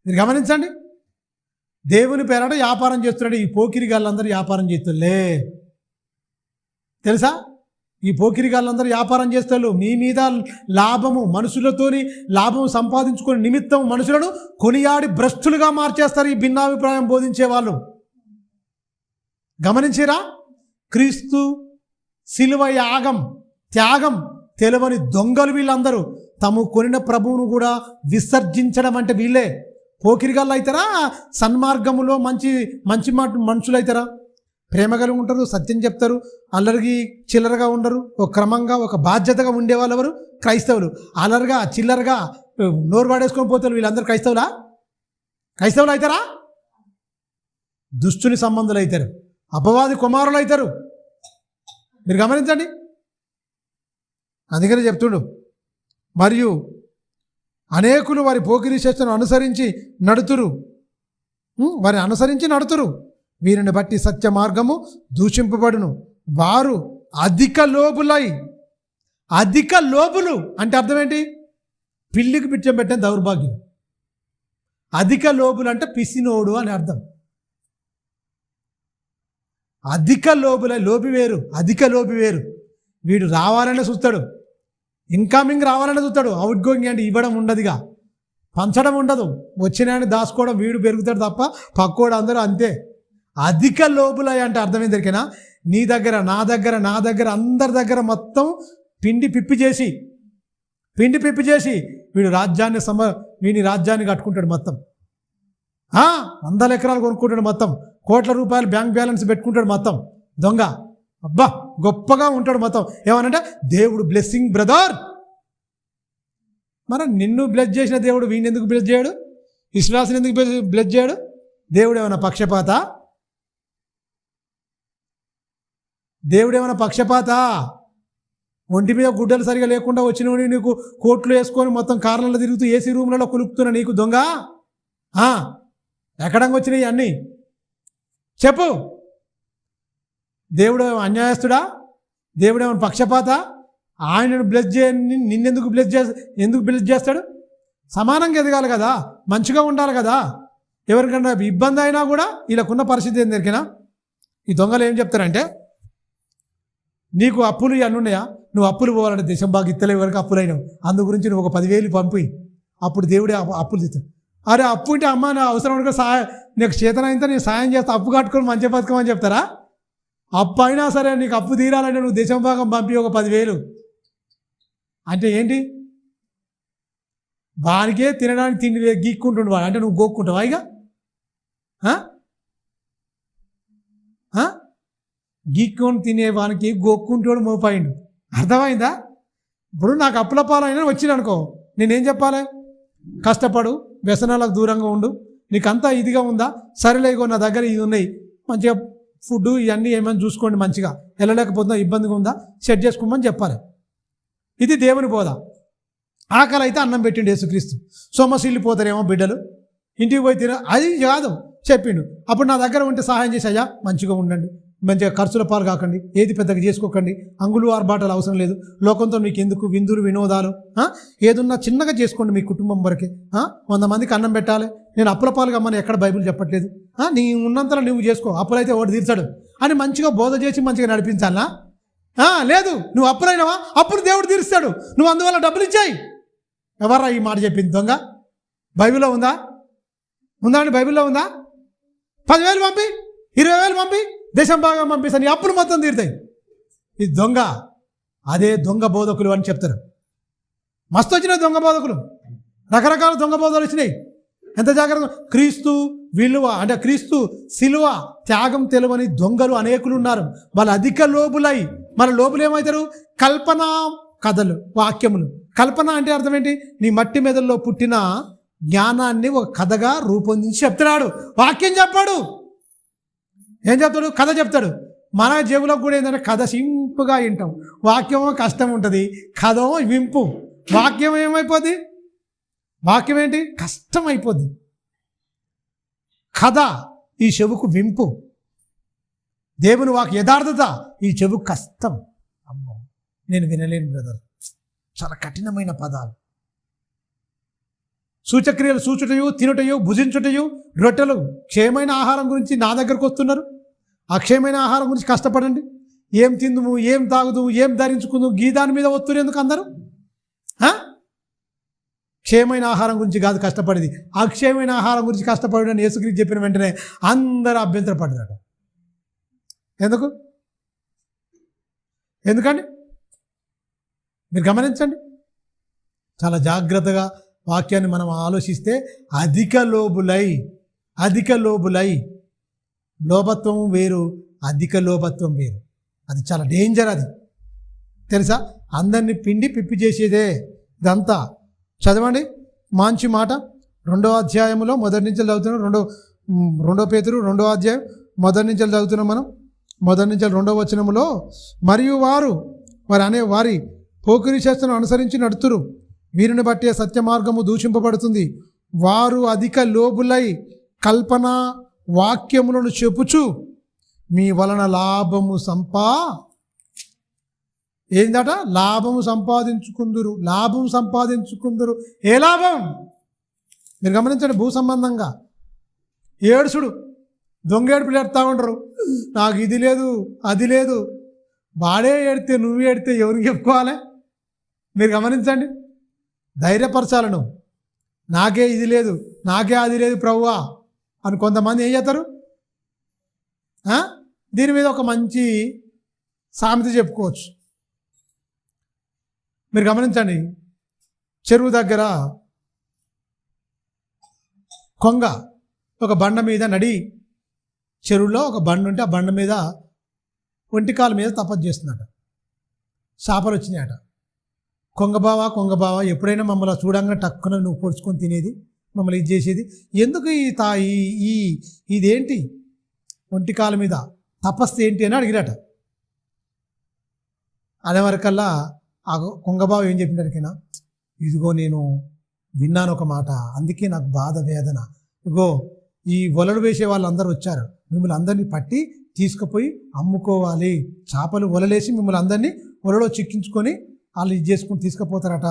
మీరు గమనించండి. దేవుని పేరట వ్యాపారం చేస్తున్నాడు. ఈ పోకిరి గాళ్ళందరూ వ్యాపారం చేస్తులే. తెలుసా? ఈ పోకిరిగాళ్ళందరూ వ్యాపారం చేస్తారు. మీ మీద లాభము, మనుషులతోని లాభం సంపాదించుకునే నిమిత్తం మనుషులను కొనియాడి భ్రష్టులుగా మార్చేస్తారు ఈ భిన్నాభిప్రాయం బోధించే వాళ్ళు. గమనించిరా? క్రీస్తు శిలువ యాగం, త్యాగం తెలియని దొంగలు వీళ్ళందరూ. తాము కొనిన ప్రభువును కూడా విసర్జించడం అంటే వీళ్ళే పోకిరిగాళ్ళు అవుతారా? సన్మార్గములో మంచి మంచి మనుషులు అవుతారా? ప్రేమ కలిగి ఉంటారు, సత్యం చెప్తారు, అల్లరికి చిల్లరగా ఉండరు, ఒక క్రమంగా ఒక బాధ్యతగా ఉండేవాళ్ళు ఎవరు? క్రైస్తవులు. అల్లరిగా చిల్లరగా నోరు పాడేసుకొని పోతారు వీళ్ళందరూ క్రైస్తవులా? క్రైస్తవులు అవుతారా? దుష్టుని సంబంధులు అవుతారు, అపవాది కుమారులు అవుతారు. మీరు గమనించండి. అందుకనే చెప్తుండు, మరియు అనేకులు వారి పోకిరి చేష్టను అనుసరించి నడుతురు, వీరిని బట్టి సత్య మార్గము దూషింపబడును. వారు అధిక లోబులు అంటే అర్థం ఏంటి? పిల్లికి పిచ్చం పెట్టిన దౌర్భాగ్యం. అధిక లోబులు అంటే పిసినోడు అని అర్థం. లోబి వేరు, అధిక లోబి వేరు. వీడు రావాలనే చూస్తాడు, ఇన్కమింగ్ రావాలనే చూస్తాడు. అవుట్ గోయింగ్ అంటే ఇవ్వడం ఉండదుగా, పంచడం ఉండదు. వచ్చినాయని దాచుకోవడం. వీడు పెరుగుతాడు తప్ప పక్కోడు అందరూ అంతే. అధిక లోబులై అంటే అర్థమైంది దొరికినా? నీ దగ్గర, నా దగ్గర, అందరి దగ్గర మొత్తం పిండి పిప్పి చేసి వీడు వీని రాజ్యాన్ని కట్టుకుంటాడు. మొత్తం 100 ఎకరాలు కొనుక్కుంటాడు. మొత్తం కోట్ల రూపాయలు బ్యాంక్ బ్యాలెన్స్ పెట్టుకుంటాడు. మొత్తం దొంగ. అబ్బా గొప్పగా ఉంటాడు. మొత్తం ఏమనంటే దేవుడు బ్లెస్సింగ్ బ్రదర్. మరి నిన్ను బ్లెస్ చేసిన దేవుడు వీడిని ఎందుకు బ్లెస్ చేయడు? విశ్వాసం ఎందుకు బ్లెస్ చేయడు? దేవుడు ఏమైనా పక్షపాత? ఒంటి మీద గుడ్డలు సరిగా లేకుండా వచ్చినోని నీకు కోట్లు వేసుకొని మొత్తం కార్లలో తిరుగుతూ ఏసీ రూమ్లలో కులుపుతున్నా నీకు దొంగ? ఎక్కడంగా వచ్చినాయి అన్నీ చెప్పు. దేవుడు అన్యాయస్తుడా? దేవుడు ఏమైనా పక్షపాత? ఆయనను బ్లెస్ నిన్నెందుకు బ్లెస్ చేస్తాడు? సమానంగా ఎదగాలి కదా, మంచిగా ఉండాలి కదా. ఎవరికన్నా ఇబ్బంది అయినా కూడా వీళ్ళకున్న పరిస్థితి ఏం దొరికినా ఈ దొంగలు ఏం చెప్తారంటే, నీకు అప్పులు ఇవన్నీ ఉన్నాయా? నువ్వు అప్పులు పోవాలంటే దేశం బాగా ఇత్తలేవు వరకు అప్పులైనావు, అందు గురించి నువ్వు ఒక 10,000 పంపి, అప్పుడు దేవుడే అప్పులు తీస్తాడు. అరే అప్పు ఉంటే అమ్మ నా అవసరం అనుకో నీకు చేతనైతే నేను సాయం చేస్తా, అప్పు కట్టుకొని మంచి బతుకమని చెప్తారా? అప్పు అయినా సరే నీకు అప్పు తీరాలంటే నువ్వు దేశం భాగం పంపి ఒక 10,000 అంటే ఏంటి? వానికే తినడానికి తిండి గీక్కుంటుండు వాడు. అంటే నువ్వు గోక్కుంటావా? ఇక గీక్కొని తినేవానికి గోక్కుంటాడు మోపాయిండు. అర్థమైందా? ఇప్పుడు నాకు అప్పుల పాలైనా వచ్చిందనుకో, నేనేం చెప్పాలి? కష్టపడు, వ్యసనాలకు దూరంగా ఉండు, నీకంతా ఇదిగా ఉందా? సరేలేగో నా దగ్గర ఇది ఉన్నాయి, మంచిగా ఫుడ్ ఇవన్నీ ఏమైనా చూసుకోండి, మంచిగా వెళ్ళలేకపోతుందా, ఇబ్బందిగా ఉందా, సెట్ చేసుకోమని చెప్పాలి. ఇది దేవుని బోధ. ఆకలి అయితే అన్నం పెట్టిండు యేసుక్రీస్తు. సొమ్మసిల్లిపోతారేమో బిడ్డలు, ఇంటికి పోయి తిన, అది కాదు చెప్పిండు. అప్పుడు నా దగ్గర ఉంటే సహాయం చేసి, అయ్యా మంచిగా ఉండండి, మంచిగా ఖర్చుల పాలు కాకండి, ఏది పెద్దగా చేసుకోకండి, అంగులు ఆర్బాటాలు అవసరం లేదు, లోకంతో మీకు ఎందుకు విందులు వినోదాలు, ఏదున్నా చిన్నగా చేసుకోండి మీ కుటుంబం వరకే. 100 మందికి అన్నం పెట్టాలి, నేను అప్పుల పాలుగా అమ్మని ఎక్కడ బైబిల్ చెప్పట్లేదు, నీ ఉన్నంతలో నువ్వు చేసుకో, అప్పులైతే ఒకటి తీర్చాడు అని మంచిగా బోధ చేసి మంచిగా నడిపించాలా? లేదు, నువ్వు అప్పులైనవా? అప్పుడు దేవుడు తీరుస్తాడు, నువ్వు అందువల్ల డబ్బులు ఇచ్చాయి. ఎవర్రా ఈ మాట చెప్పింది? దొంగ. బైబిల్లో ఉందా? అండి బైబిల్లో ఉందా? 10,000 పంపి, 20,000 పంపి, దేశం బాగా పంపిస్తాను, నీ అప్పులు మొత్తం తీరుతాయి. ఇది దొంగ. అదే దొంగ బోధకులు అని చెప్తారు. మస్తు వచ్చినాయి దొంగ బోధకులు, రకరకాల దొంగ బోధలు వచ్చినాయి. ఎంత జాగ్రత్త! క్రీస్తు విలువ అంటే క్రీస్తు శిలువ త్యాగం తెలియని దొంగలు అనేకులు ఉన్నారు. వాళ్ళు అధిక లోబులై, మన లోబులు ఏమవుతారు? కల్పన కథలు, వాక్యములు. కల్పన అంటే అర్థం ఏంటి? నీ మట్టి మెదల్లో పుట్టిన జ్ఞానాన్ని ఒక కథగా రూపొందించి చెప్తున్నాడు. వాక్యం చెప్పాడు. ఏం చెప్తాడు? కథ చెప్తాడు. మన జేబులకు కూడా ఏంటంటే కథ సింపుల్గా వింటాం, వాక్యమో కష్టం ఉంటుంది, కథమో వింపు. వాక్యం ఏమైపోద్ది? వాక్యం ఏంటి? కష్టం అయిపోద్ది. కథ ఈ చెవుకు వింపు, దేవుని వాక్య యథార్థత ఈ చెవుకు కష్టం. అమ్మో నేను వినలేను బ్రదర్, చాలా కఠినమైన పదాలు. సూచక్రియలు సూచుటయు, తినుటయు, భుజించుటయు, రొట్టెలు. క్షయమైన ఆహారం గురించి నా దగ్గరకు వస్తున్నారు, అక్షయమైన ఆహారం గురించి కష్టపడండి. ఏం తిందుము, ఏం తాగుదుము, ఏం ధరించుకుందాము, గీదాని మీద ఒత్తురు ఎందుకు అందరూ? క్షేమైన ఆహారం గురించి కాదు కష్టపడేది, అక్షయమైన ఆహారం గురించి కష్టపడి అని యేసుక్రీస్తు చెప్పిన వెంటనే అందరూ అభ్యంతరపడ్డారట. ఎందుకండి మీరు గమనించండి. చాలా జాగ్రత్తగా వాక్యాన్ని మనం ఆలోచిస్తే అధిక లోబులై లోభత్వం వేరు, అధిక లోభత్వం వేరు. అది చాలా డేంజర్. అది తెలుసా? అందరినీ పిండి పిప్పి చేసేదే ఇదంతా. చదవండి మంచి మాట. 2వ అధ్యాయంలో మొదటి నుంచి చదువుతున్నాం. 2 పేతురు 2వ అధ్యాయం మొదటి నుంచి చదువుతున్నాం మనం. మొదటి నుంచి 2వ వచనములో, మరియు వారి పోకిరి చేష్టను అనుసరించి నడుతురు, వీరిని బట్టి సత్య మార్గము దూషింపబడుతుంది. వారు అధిక లోబులై కల్పన వాక్యములను చెప్పుచు మీ వలన లాభము సంపాదించుకుందురు. ఏ లాభం? మీరు గమనించండి. భూ సంబంధంగా ఏడుసుడు, దొంగేడుపులు ఎడతా ఉంటారు. నాకు ఇది లేదు, అది లేదు. వాడే ఏడితే నువ్వు ఏడితే ఎవరికి చెప్పుకోవాలి? మీరు గమనించండి. ధైర్యపరచాలను. నాకే ఇది లేదు, నాకే అది లేదు ప్రభువా అని కొంతమంది ఏం చేస్తారు? దీని మీద ఒక మంచి సామెత చెప్పుకోవచ్చు. మీరు గమనించండి. చెరువు దగ్గర కొంగ ఒక బండ మీద చెరువులో ఒక బండ ఉంటే ఆ బండ మీద ఒంటికాల మీద తపస్సు చేస్తున్నాడు. చేపలు వచ్చినాయట. కొంగబావ ఎప్పుడైనా మమ్మల్ని చూడంగా టక్కున నువ్వు పొడుచుకొని తినేది, మమ్మల్ని ఇది చేసేది ఎందుకు? ఇదేంటి ఒంటికాల మీద తపస్సు ఏంటి అని అడిగిరట. అదే వరకల్లా ఆ కొంగబావ ఏం చెప్పినకైనా, ఇదిగో నేను విన్నాను ఒక మాట, అందుకే నాకు బాధ వేదన. ఇగో ఈ వలలు వేసే వాళ్ళందరూ వచ్చారు, మిమ్మల్ని అందరినీ పట్టి తీసుకుపోయి అమ్ముకోవాలి. చేపలు వలలేసి మిమ్మల్ని అందరినీ వలలో చిక్కించుకొని వాళ్ళు ఇది చేసుకుని తీసుకుపోతారట.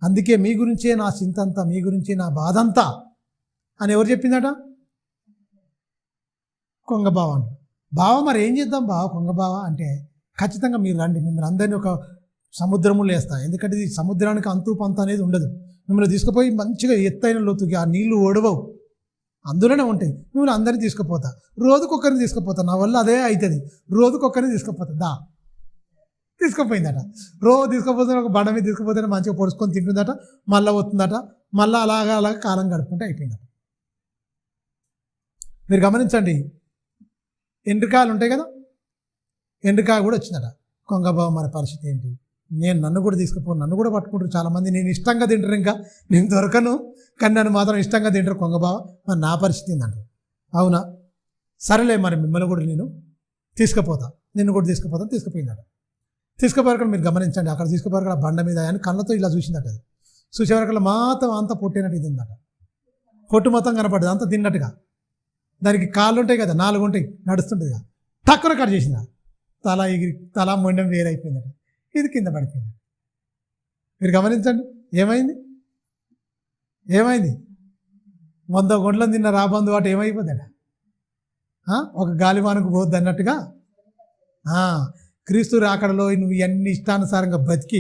అందుకే మీ గురించే నా చింతంతా, మీ గురించే నా బాధ అంతా అని ఎవరు చెప్పిందట? కొంగబావ. బావ మరి ఏం చేద్దాం బావ? కొంగబావ అంటే ఖచ్చితంగా మీరు రండి, మిమ్మల్ని అందరినీ ఒక సముద్రములు వేస్తా. ఎందుకంటే ఇది సముద్రానికి అంతు పంత అనేది ఉండదు. మిమ్మల్ని తీసుకుపోయి మంచిగా ఎత్తైన లోతుకి, ఆ నీళ్లు ఓడవవు, అందులోనే ఉంటాయి. మిమ్మల్ని అందరినీ తీసుకుపోతా, రోజుకొక్కరిని తీసుకుపోతా, నా వల్ల అదే అవుతుంది, రోజుకొక్కరిని తీసుకుపోతా. తీసుకుపోయిందట. రోజు తీసుకుపోతే ఒక బండ మీద తీసుకుపోతే మంచిగా పొడుచుకొని తింటుందట, మళ్ళీ వస్తుందట, మళ్ళీ అలాగా కాలం గడుపుకుంటే అయిపోయిందట. మీరు గమనించండి. ఎండ్రికాయలు ఉంటాయి కదా, ఎండ్రికాయ కూడా వచ్చిందట. కొంగబావ మన పరిస్థితి ఏంటి? నన్ను కూడా తీసుకుపోను, నన్ను కూడా పట్టుకుంటారు చాలామంది. నేను ఇష్టంగా తింటారు, ఇంకా నేను దొరకను, కానీ నన్ను మాత్రం ఇష్టంగా తింటారు కొంగబావ. మరి నా పరిస్థితి ఏందంటారు. అవునా, సరేలే మరి మిమ్మల్ని కూడా నేను తీసుకుపోతా, నిన్ను కూడా తీసుకుపోయిందట. తీసుకుపోయారు. మీరు గమనించండి. అక్కడ తీసుకుపోయారు ఆ బండ మీద అని కళ్ళతో ఇలా చూసిందట. అది చూసేవరకల్లా మాత్రం అంతా పొట్టినట్టు ఇది ఉందట. పొట్టు మొత్తం కనపడ్డది, అంతా తిన్నట్టుగా. దానికి కాళ్ళు ఉంటాయి కదా, 4 ఉంటాయి, నడుస్తుంటుంది కదా. తక్కువ కట్ చేసిందా, తల మొండం వేరైపోయిందట. ఇది కింద పడిపోయింది. మీరు గమనించండి. ఏమైంది 100 గొంట్లను తిన్న రాబందు వాటి ఏమైపోతాడ? ఒక గాలివానకు పోద్ది అన్నట్టుగా క్రీస్తు రాకడలో నువ్వు ఇవన్నీ ఇష్టానుసారంగా బతికి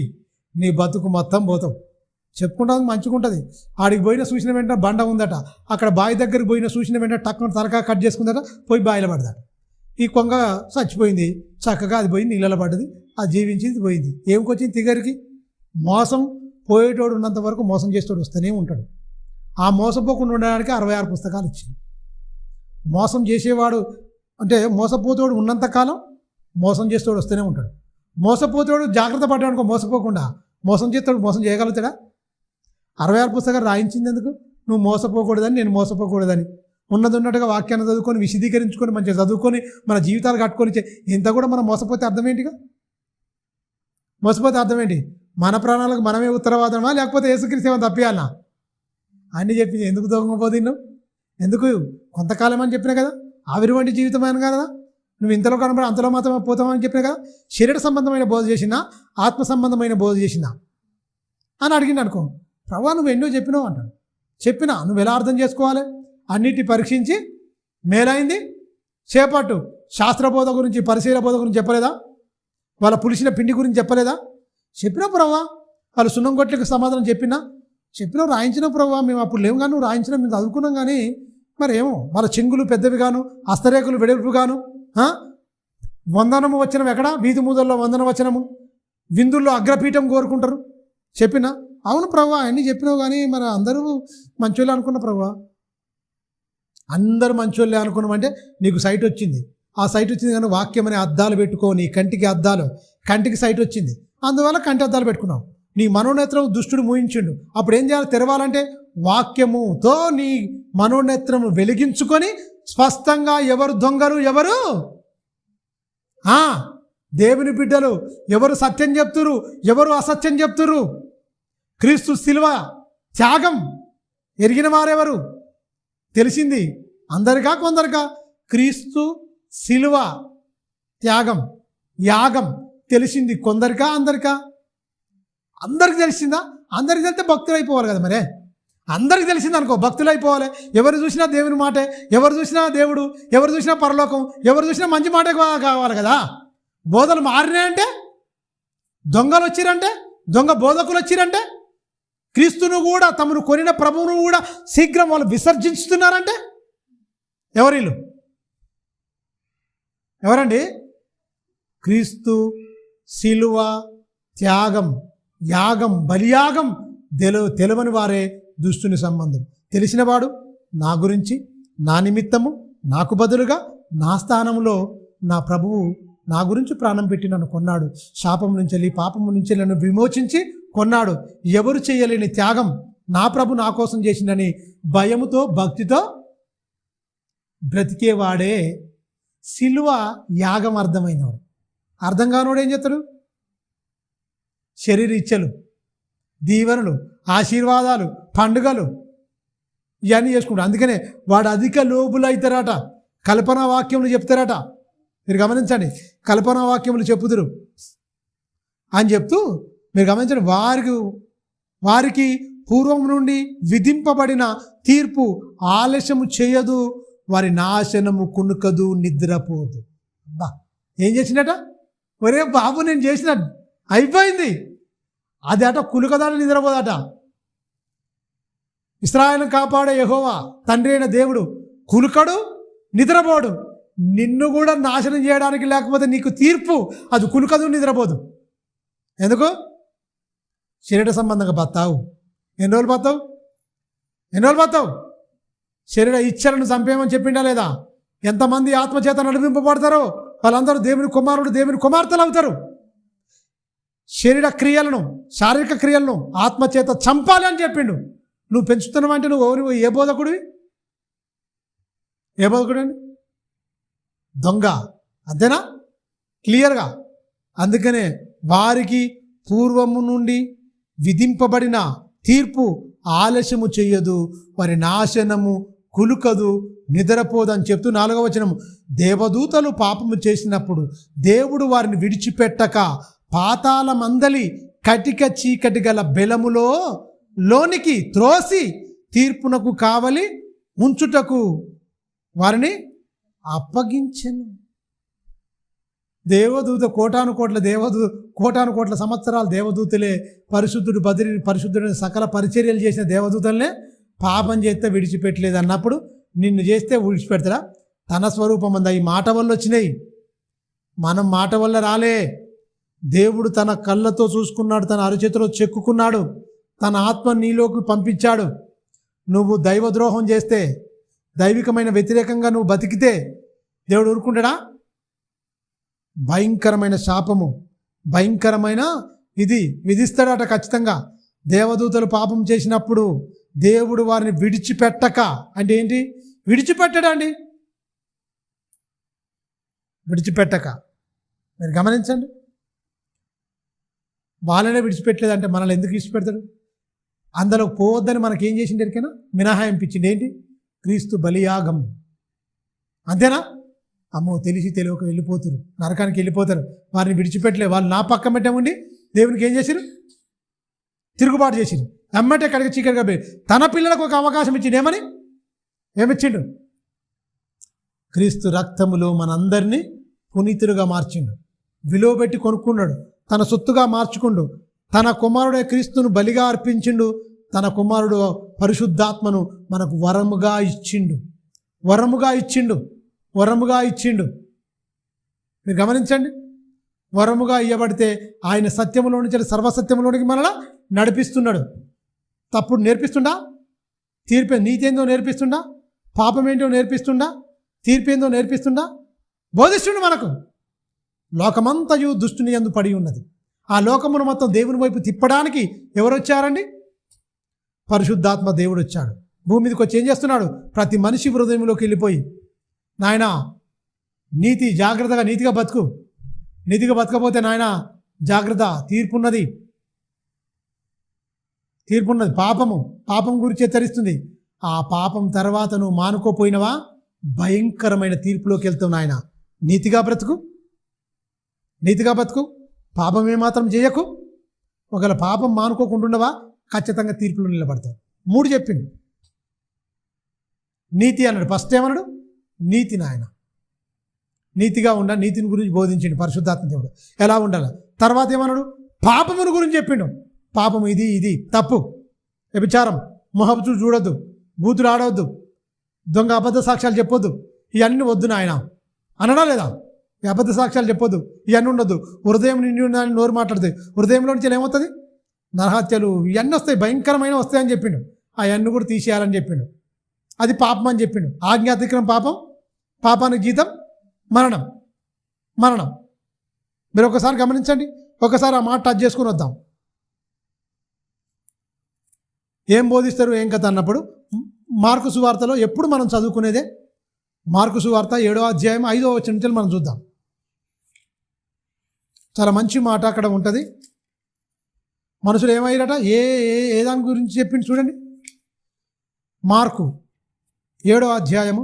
నీ బతుకు మొత్తం పోతావు. చెప్పుకుంటానికి మంచిగా ఉంటుంది. ఆడికి పోయిన చూసిన వెంటనే బండ ఉందట, అక్కడ బావి దగ్గరికి పోయిన చూసిన వెంటనే టక్కున తలకా కట్ చేసుకుందట, పోయి బావిలో పడదట. ఈ కొంగ చచ్చిపోయింది, చక్కగా అది పోయి నీళ్ళలో పడ్డది, అది జీవించింది, పోయింది. ఏమికొచ్చింది తిగరికి? మోసం. పోయేటోడు ఉన్నంత వరకు మోసం చేసేటోడు వస్తూనే ఉంటాడు. ఆ మోసపోకుండా ఉండడానికి 66 పుస్తకాలు ఇచ్చింది. మోసం చేసేవాడు అంటే మోసపోతోడు ఉన్నంతకాలం మోసం చేసేవాడు వస్తూనే ఉంటాడు. మోసపోతోడు జాగ్రత్త పడ్డాడుకో, మోసపోకుండా. మోసం చేస్తాడు, మోసం చేయగలుగుతాడా? 66 పుస్తకాలు రాయించింది ఎందుకు? నువ్వు మోసపోకూడదని, నేను మోసపోకూడదని. ఉన్నట్టుగా వాక్యాన్ని చదువుకొని విశదీకరించుకొని మంచిగా చదువుకొని మన జీవితాలు కట్టుకొని ఇంత కూడా మనం మోసపోతే అర్థం ఏంటిగా? మోసపోతే అర్థం ఏంటి? మన ప్రాణాలకు మనమే ఉత్తరవాదమా, లేకపోతే యేసుక్రీస్తు ఏమైనా తప్పియాలనా? అన్నీ చెప్పి ఎందుకు దొంగపోతున్నావు? ఎందుకు? కొంతకాలం అని చెప్పినా కదా, ఆవిరి జీవితం అని కదా. నువ్వు ఇంతలో కనబడి అంతలో మాత్రమే పోతామని చెప్పినా కదా. శరీర సంబంధమైన బోధ చేసినా, ఆత్మ సంబంధమైన బోధ చేసినా అని అడిగింది అనుకో, ప్రభువా నువ్వు ఎన్నో చెప్పినావు అంటాడు. చెప్పినా నువ్వు ఎలా అర్థం చేసుకోవాలి? అన్నిటి పరీక్షించి మేలైంది చేపట్టు. శాస్త్రబోధ గురించి, పరిశీల బోధ గురించి చెప్పలేదా? వాళ్ళ పులిసిన పిండి గురించి చెప్పలేదా? చెప్పినా ప్రభా. వాళ్ళు సున్నం కొట్లకు సమాధానం చెప్పినావు, రాయించిన ప్రభా. మేము అప్పుడు లేవు కానీ నువ్వు రాయించినా మేము చదువుకున్నాం కానీ మరి ఏమో వాళ్ళ చెంగులు పెద్దవి గాను, హస్తరేఖలు వెడల్పు గాను, వందనము వచనం ఎక్కడ? వీధి మూదల్లో వందన వచనము, విందుల్లో అగ్రపీఠం కోరుకుంటారు. చెప్పినా అవును ప్రభా అన్నీ చెప్పినావు కానీ మరి అందరూ మంచోళ్ళే అనుకున్న ప్రభా. అందరూ మంచోళ్ళే అనుకున్నామంటే నీకు సైట్ వచ్చింది. ఆ సైట్ వచ్చింది కానీ వాక్యం అనే అద్దాలు పెట్టుకో, నీ కంటికి అద్దాలు, కంటికి సైట్ వచ్చింది, అందువల్ల కంటి అద్దాలు పెట్టుకున్నావు. నీ మనోనేత్రం దుష్టుడు మూయించిండు. అప్పుడు ఏం చేయాలి? తెరవాలంటే వాక్యముతో నీ మనోనేత్రము వెలిగించుకొని స్పష్టంగా ఎవరు దొంగలు, ఎవరు దేవుని బిడ్డలు, ఎవరు సత్యం చెప్తురు, ఎవరు అసత్యం చెప్తురు. క్రీస్తు శిలువ త్యాగం ఎరిగిన వారెవరు? తెలిసింది అందరికా కొందరికా? క్రీస్తు శిలువ త్యాగం యాగం తెలిసింది కొందరికా అందరికా? అందరికి తెలిసిందా? అందరికి తెలిస్తే భక్తులు అయిపోవాలి కదా. మరే అందరికి తెలిసింది అనుకో, భక్తులు అయిపోవాలి. ఎవరు చూసినా దేవుని మాటే, ఎవరు చూసినా దేవుడు, ఎవరు చూసినా పరలోకం, ఎవరు చూసినా మంచి మాటే కావాలి కదా. బోధలు మారినాయంటే, దొంగలు వచ్చిరంటే, దొంగ బోధకులు వచ్చిరంటే, క్రీస్తును కూడా తమను కొనిన ప్రభువును కూడా శీఘ్రం వాళ్ళు విసర్జించుతున్నారంటే ఎవరిల్లు? ఎవరండి? క్రీస్తు శిలువ త్యాగం యాగం బలియాగం తెలియని వారే దుష్టుని సంబంధం. తెలిసినవాడు నా గురించి, నా నిమిత్తము, నాకు బదులుగా నా స్థానంలో నా ప్రభువు నా గురించి ప్రాణం పెట్టి నన్ను కొన్నాడు. శాపం నుంచి పాపము నుంచి నన్ను విమోచించి కొన్నాడు. ఎవరు చేయలేని త్యాగం నా ప్రభు నా కోసం చేసిందని భయముతో భక్తితో బ్రతికేవాడే శిలువ యాగం అర్థమైనవాడు. అర్థం కానివాడు ఏం చేస్తాడు? శరీర ఇచ్చలు, దీవెనలు, ఆశీర్వాదాలు, పండుగలు ఇవన్నీ చేసుకుంటాడు. అందుకనే వాడు అధిక లోబులు అవుతారట, కల్పనా వాక్యములు చెప్తారట. మీరు గమనించండి, కల్పనా వాక్యములు చెప్పుదురు అని చెప్తూ మీరు గమనించండి. వారికి పూర్వం నుండి విధింపబడిన తీర్పు ఆలస్యము చేయదు, వారి నాశనము కునుకదు, నిద్రపోదు. అబ్బా ఏం చేసినట? ఒరే బాబు నేను చేసిన అయిపోయింది. అది అట కులుకదాట, నిద్రపోదట. ఇశ్రాయేలును కాపాడే యెహోవా తండ్రి అయిన దేవుడు కులుకడు, నిద్రపోడు. నిన్ను కూడా నాశనం చేయడానికి, లేకపోతే నీకు తీర్పు అది కులుకదు, నిద్రపోదు. ఎందుకు? శరీర సంబంధంగా బతావు. ఎన్ని రోజులు బతావు? శరీర ఇచ్చలను చంపేయమని చెప్పిండా లేదా? ఎంతమంది ఆత్మచేత నడిపింపబడతారో వాళ్ళందరూ దేవుని కుమారుడు, దేవుని కుమార్తెలు అవుతారు. శరీర క్రియలను, శారీరక క్రియలను ఆత్మచేత చంపాలి అని చెప్పిండు. నువ్వు పెంచుతున్నావంటే నువ్వు ఏ బోధకుడివి? ఏ బోధకుడు అండి? దొంగ. అంతేనా? క్లియర్గా. అందుకనే వారికి పూర్వము నుండి విధింపబడిన తీర్పు ఆలస్యము చెయ్యదు, వారి నాశనము కులుకదు, నిద్రపోదని చెప్తూ 4వ వచనము, దేవదూతలు పాపము చేసినప్పుడు దేవుడు వారిని విడిచిపెట్టక పాతాళ మందలి కటిక చీకటి గల బెలములో లోనికి త్రోసి తీర్పునకు కావలి ఉంచుటకు వారిని అప్పగించెను. దేవదూత కోటాను కోట్ల సంవత్సరాలు దేవదూతలే పరిశుద్ధుడు సకల పరిచర్యలు చేసిన దేవదూతలనే పాపం చేస్తే విడిచిపెట్టలేదు అన్నప్పుడు నిన్ను చేస్తే విడిచిపెడతారా? తన స్వరూపం అంద ఈ మాట వల్ల వచ్చినాయి, మనం మాట వల్ల రాలే. దేవుడు తన కళ్ళతో చూసుకున్నాడు, తన అరచేతిలో చెక్కుకున్నాడు, తన ఆత్మ నీలోకి పంపించాడు. నువ్వు దైవద్రోహం చేస్తే, దైవికమైన వ్యతిరేకంగా నువ్వు బతికితే దేవుడు ఊరుకుంటాడా? భయంకరమైన శాపము, భయంకరమైన ఇది విధిస్తాడట ఖచ్చితంగా. దేవదూతలు పాపం చేసినప్పుడు దేవుడు వారిని విడిచిపెట్టక, అంటే ఏంటి? విడిచిపెట్టడండి, విడిచిపెట్టక. మీరు గమనించండి, వాళ్ళనే విడిచిపెట్టలేదంటే మనల్ని ఎందుకు విడిచిపెడతాడు? అందులో పోవద్దని మనకేం చేసిండు ఎరికైనా? మినహాయింపించింది. ఏంటి? క్రీస్తు బలియాగం. అంతేనా? అమ్మో తెలియక వెళ్ళిపోతారు, నరకానికి వెళ్ళిపోతారు. వారిని విడిచిపెట్టలే. వాళ్ళు నా పక్క పెట్టముండి దేవునికి ఏం చేశారు? తిరుగుబాటు చేసిండు. అమ్మటే కడిగి చీకటిగా పోయి తన పిల్లలకు ఒక అవకాశం ఇచ్చిండు. ఏమిచ్చిండు? క్రీస్తు రక్తములో మనందరినీ పునీతులుగా మార్చిండు. విలువ పెట్టి కొనుక్కున్నాడు, తన సొత్తుగా మార్చుకుండు, తన కుమారుడే క్రీస్తును బలిగా అర్పించిండు, తన కుమారుడు పరిశుద్ధాత్మను మనకు వరముగా ఇచ్చిండు. మీరు గమనించండి, వరముగా ఇవ్వబడితే ఆయన సత్యములో నుంచి సర్వసత్యములోనికి మనల్ని నడిపిస్తున్నాడు. తప్పుడు నేర్పిస్తుండా, నీతి ఏందో నేర్పిస్తుండా, పాపం ఏంటో నేర్పిస్తుండా, తీర్పు ఏందో నేర్పిస్తుండా, బోధిస్తుండు మనకు. లోకమంతయు దుష్టుని యందు పడి ఉన్నది. ఆ లోకమును మొత్తం దేవుని వైపు తిప్పడానికి ఎవరు వచ్చారండి? పరిశుద్ధాత్మ దేవుడు వచ్చాడు. భూమి మీదకి వచ్చి ఏం చేస్తున్నాడు? ప్రతి మనిషి హృదయంలోకి వెళ్ళిపోయి, నాయన జాగ్రత్తగా నీతిగా బతకపోతే నాయన జాగ్రత్త, తీర్పున్నది. పాపం గురించి హెచ్చరిస్తుంది. ఆ పాపం తర్వాత నువ్వు మానుకోపోయినవా భయంకరమైన తీర్పులోకి వెళ్తావు నాయన. నీతిగా బతుకు, పాపం ఏమాత్రం చేయకు. ఒకవేళ పాపం మానుకోకుండా ఖచ్చితంగా తీర్పులో నిలబడతావు. 3 చెప్పిండు. నీతి అన్నాడు. ఫస్ట్ ఏమన్నాడు? నీతి నాయన, నీతిగా నీతిని గురించి బోధించిండు పరిశుద్ధాత్మ దేవుడు, ఎలా ఉండాలి. తర్వాత ఏమన్నాడు? పాపమును గురించి చెప్పిండు. పాపం ఇది తప్పు, వ్యభిచారం, మొహబు చూడొద్దు, బూతులు ఆడవద్దు, దొంగ అబద్ధ సాక్ష్యాలు చెప్పొద్దు, ఇవన్నీ వద్దు నాయన అనడా లేదా? ఈ అబద్ధ సాక్ష్యాలు చెప్పొద్దు, ఇవన్నీ ఉండొద్దు. హృదయం నిండి నోరు మాట్లాడుతుంది. హృదయంలో నుంచి ఏమవుతుంది? నరహత్యలు ఇవన్నీ వస్తాయి, భయంకరమైన వస్తాయని చెప్పిండు. అవన్నీ కూడా తీసేయాలని చెప్పిండు. అది పాపం అని చెప్పిండు. ఆజ్ఞాతిక్రమం పాపానికి జీతం మరణం. మీరు ఒకసారి గమనించండి, ఒకసారి ఆ మాట టచ్ చేసుకుని వద్దాం. ఏం బోధిస్తారు ఏం కథ అన్నప్పుడు మార్కు సువార్తలో ఎప్పుడు మనం చదువుకునేదే మార్కు సువార్త 7వ అధ్యాయం 5వ వచనం నుంచి మనం చూద్దాం. చాలా మంచి మాట అక్కడ ఉంటుంది. మనుషులు ఏమయ్యారట, ఏ దాని గురించి చెప్పింది చూడండి. మార్కు 7వ అధ్యాయము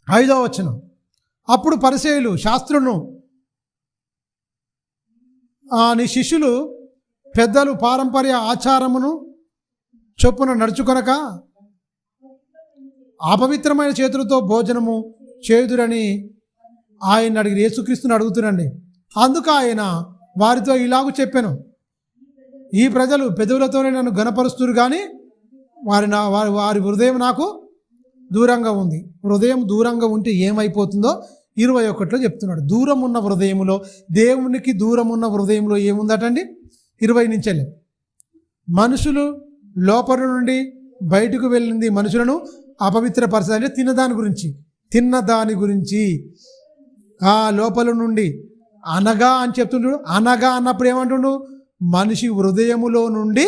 5వ వచనం. అప్పుడు పరిసయ్యులు శాస్త్రులను, నీ శిష్యులు పెద్దలు పారంపర్య ఆచారమును చొప్పున నడుచుకొనక అపవిత్రమైన చేతులతో భోజనము చేయుదురని ఆయన అడిగి యేసుక్రీస్తుని అడుగుతురండి. అందుకు ఆయన వారితో ఇలాగూ చెప్పాను, ఈ ప్రజలు పెదవులతోనే నన్ను గణపరుస్తురు కానీ వారి హృదయం నాకు దూరంగా ఉంది. హృదయం దూరంగా ఉంటే ఏమైపోతుందో 21లో చెప్తున్నాడు. దూరం ఉన్న హృదయంలో, దేవునికి దూరం ఉన్న హృదయంలో ఏముందటండి? 20 నుంచి వెళ్ళి మనుషులు లోపల నుండి బయటకు వెళ్ళింది మనుషులను అపవిత్రపరచాలి. అంటే తిన్నదాని గురించి ఆ లోపల నుండి అనగా అని చెప్తుండ్రు. అనగా అన్నప్పుడు ఏమంటుండు? మనిషి హృదయములో నుండి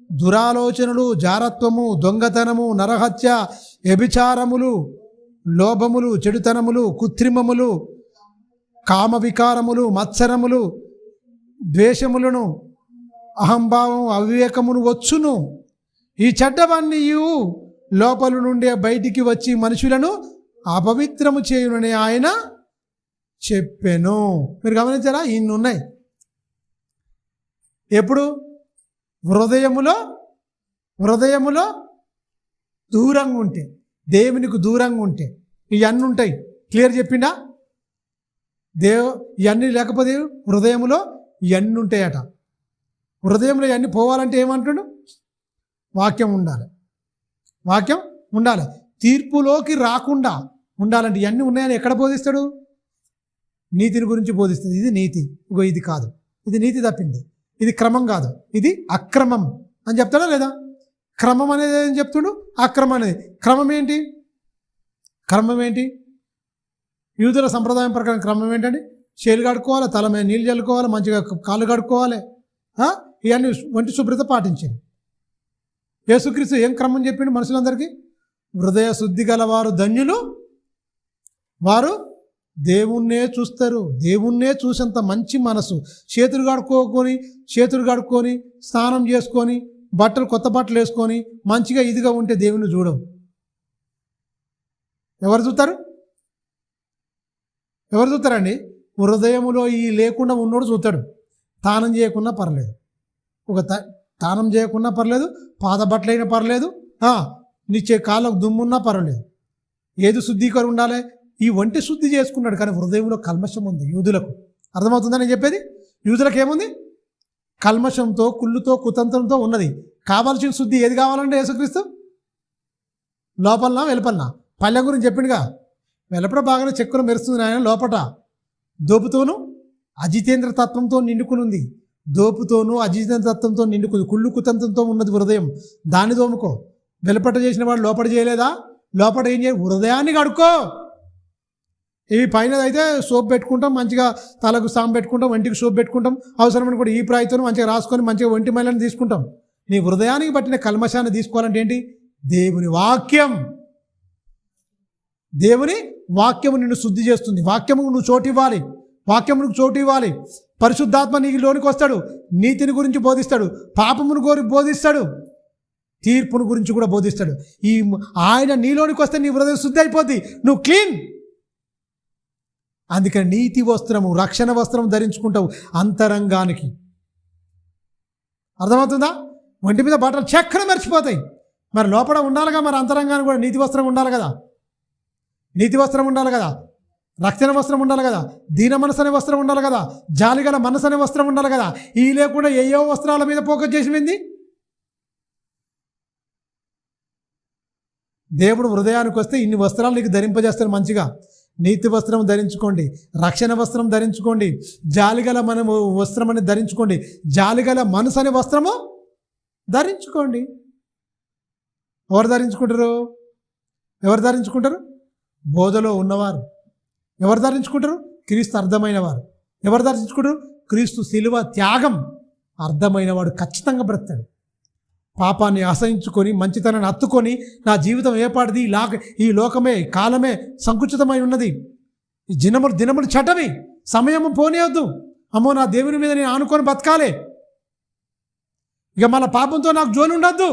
దురాలోచనలు, జారత్వము, దొంగతనము, నరహత్య, వ్యభిచారములు, లోభములు, చెడుతనములు, కృత్రిమములు, కామవికారములు, మత్సరములు, ద్వేషములను, అహంభావం, అవివేకమును వచ్చును. ఈ చెడ్డవన్నీ లోపల నుండే బయటికి వచ్చి మనుషులను అపవిత్రము చేయునని ఆయన చెప్పెను. మీరు గమనించారా? ఇన్ని ఉన్నాయి. ఎప్పుడు? హృదయములో దూరంగా ఉంటే, దేవునికి దూరంగా ఉంటే ఇవన్నీ ఉంటాయి. క్లియర్ చెప్పిండా? ఇవన్నీ లేకపోతే హృదయంలో ఇవన్నీ ఉంటాయట. హృదయంలో ఇవన్నీ పోవాలంటే ఏమంటాడు? వాక్యం ఉండాలి. తీర్పులోకి రాకుండా ఉండాలంటే ఇవన్నీ ఉన్నాయని ఎక్కడ బోధిస్తాడు? నీతిని గురించి బోధిస్తుంది. ఇది నీతి, ఇది కాదు, ఇది నీతి తప్పింది, ఇది క్రమం కాదు, ఇది అక్రమం అని చెప్తాడా లేదా? క్రమం అనేది ఏం చెప్తుడు? అక్రమం అనేది. క్రమం ఏంటి? యూదుల సంప్రదాయం ప్రకారం క్రమం ఏంటండి? చేలు కడుక్కోవాలి, తల మీద నీళ్ళు చల్లుకోవాలి, మంచిగా కాళ్ళు కడుక్కోవాలి, ఇవన్నీ వంటి శుభ్రత పాటించింది. యేసుక్రీస్తు ఏం క్రమం చెప్పిండు మనుషులందరికీ? హృదయ శుద్ధి గలవారు ధన్యులు, వారు దేవుణ్ణే చూస్తారు. దేవుణ్ణే చూసేంత మంచి మనసు. చేతులు కడుక్కొని స్నానం చేసుకొని కొత్త బట్టలు వేసుకొని మంచిగా ఇదిగా ఉంటే దేవుణ్ణి చూడవు. ఎవరు చూస్తారండి? హృదయములో ఈ లేకుండా ఉన్నోడు చూస్తాడు. తానం చేయకుండా పర్లేదు. ఒక స్నానం చేయకున్నా పర్లేదు, పాత బట్టలైనా పర్లేదు, నీ కాళ్ళకు దుమ్మున్నా పర్వాలేదు, ఏది శుద్ధీకరణ ఉండాలి? ఈ ఒంటి శుద్ధి చేసుకున్నాడు, కానీ హృదయంలో కల్మషం ఉంది యూదులకు. అర్థమవుతుందని చెప్పేది? యూదులకు ఏముంది? కల్మషంతో, కుళ్ళుతో, కుతంత్రంతో ఉన్నది. కావాల్సిన శుద్ధి ఏది కావాలంటే యేసుక్రీస్తు లోపలనా వెలుపలనా? పల్లె గురించి చెప్పిండుగా, వెలుపడ బాగానే చెక్కులు మెరుస్తుంది ఆయన, లోపట దోపుతోనూ అజితేంద్ర తత్వంతో నిండుకునుంది. దోపుతోనూ అజితేంద్ర తత్వంతో నిండుకుంది, కుళ్ళు కుతంత్రంతో ఉన్నది హృదయం. దాన్ని దోముకో. వెలుపట చేసిన వాడు లోపల చేయలేదా? లోపల ఏం చేయాలి? హృదయాన్ని కడుక్కో. ఇవి పైన అయితే సోప్ పెట్టుకుంటాం, మంచిగా తలకు సాం పెట్టుకుంటాం, ఒంటికి సోప్ పెట్టుకుంటాం, అవసరమని కూడా ఈ ప్రాయతో మంచిగా రాసుకొని మంచిగా ఒంటి మైలను తీసుకుంటాం. నీ హృదయానికి పట్టిన కల్మషాన్ని తీసుకోవాలంటే ఏంటి? దేవుని వాక్యం. దేవుని వాక్యము నిన్ను శుద్ధి చేస్తుంది. వాక్యము నువ్వు చోటు ఇవ్వాలి, వాక్యమును చోటు ఇవ్వాలి. పరిశుద్ధాత్మ నీ లోనికి వస్తాడు, నీతిని గురించి బోధిస్తాడు, పాపమును కోరి బోధిస్తాడు, తీర్పును గురించి కూడా బోధిస్తాడు. ఆయన నీలోనికి వస్తే నీ హృదయం శుద్ధి అయిపోద్ది, నువ్వు క్లీన్. అందుకని నీతి వస్త్రము, రక్షణ వస్త్రం ధరించుకుంటావు అంతరంగానికి. అర్థమవుతుందా? ఒంటి మీద బట్టలు చక్కన మర్చిపోతాయి, మరి లోపల ఉండాలిగా, మరి అంతరంగానికి కూడా నీతి వస్త్రం ఉండాలి కదా, నీతి వస్త్రం ఉండాలి కదా, రక్షణ వస్త్రం ఉండాలి కదా, దీన మనసు అనే వస్త్రం ఉండాలి కదా, జాలిగల మనసు అనే వస్త్రం ఉండాలి కదా. ఈ లేకుండా ఏయో వస్త్రాల మీద ఫోకస్ చేసిపోయింది. దేవుడు హృదయానికి వస్తే ఇన్ని వస్త్రాలు నీకు ధరింపజేస్తాడు. మంచిగా నీతి వస్త్రం ధరించుకోండి, రక్షణ వస్త్రం ధరించుకోండి, జాలిగల వస్త్రం అని ధరించుకోండి, జాలిగల మనసు అనే వస్త్రము ధరించుకోండి. ఎవరు ధరించుకుంటారు? ఎవరు ధరించుకుంటారు? బోధలో ఉన్నవారు. ఎవరు ధరించుకుంటారు? క్రీస్తు అర్థమైన వారు. ఎవరు ధరించుకుంటారు? క్రీస్తు శిలువ త్యాగం అర్థమైన వాడు ఖచ్చితంగా బ్రతాడు. పాపాన్ని అసహించుకొని మంచితనాన్ని హత్తుకొని నా జీవితం ఏపాటిది, ఈ లోకమే కాలమే సంకుచితమై ఉన్నది, ఈ దినములు చటవి, సమయము పోనీయొద్దు, అమ్మో నా దేవుని మీద నేను ఆనుకొని బతకాలి, ఇక మన పాపంతో నాకు జోలి ఉండొద్దు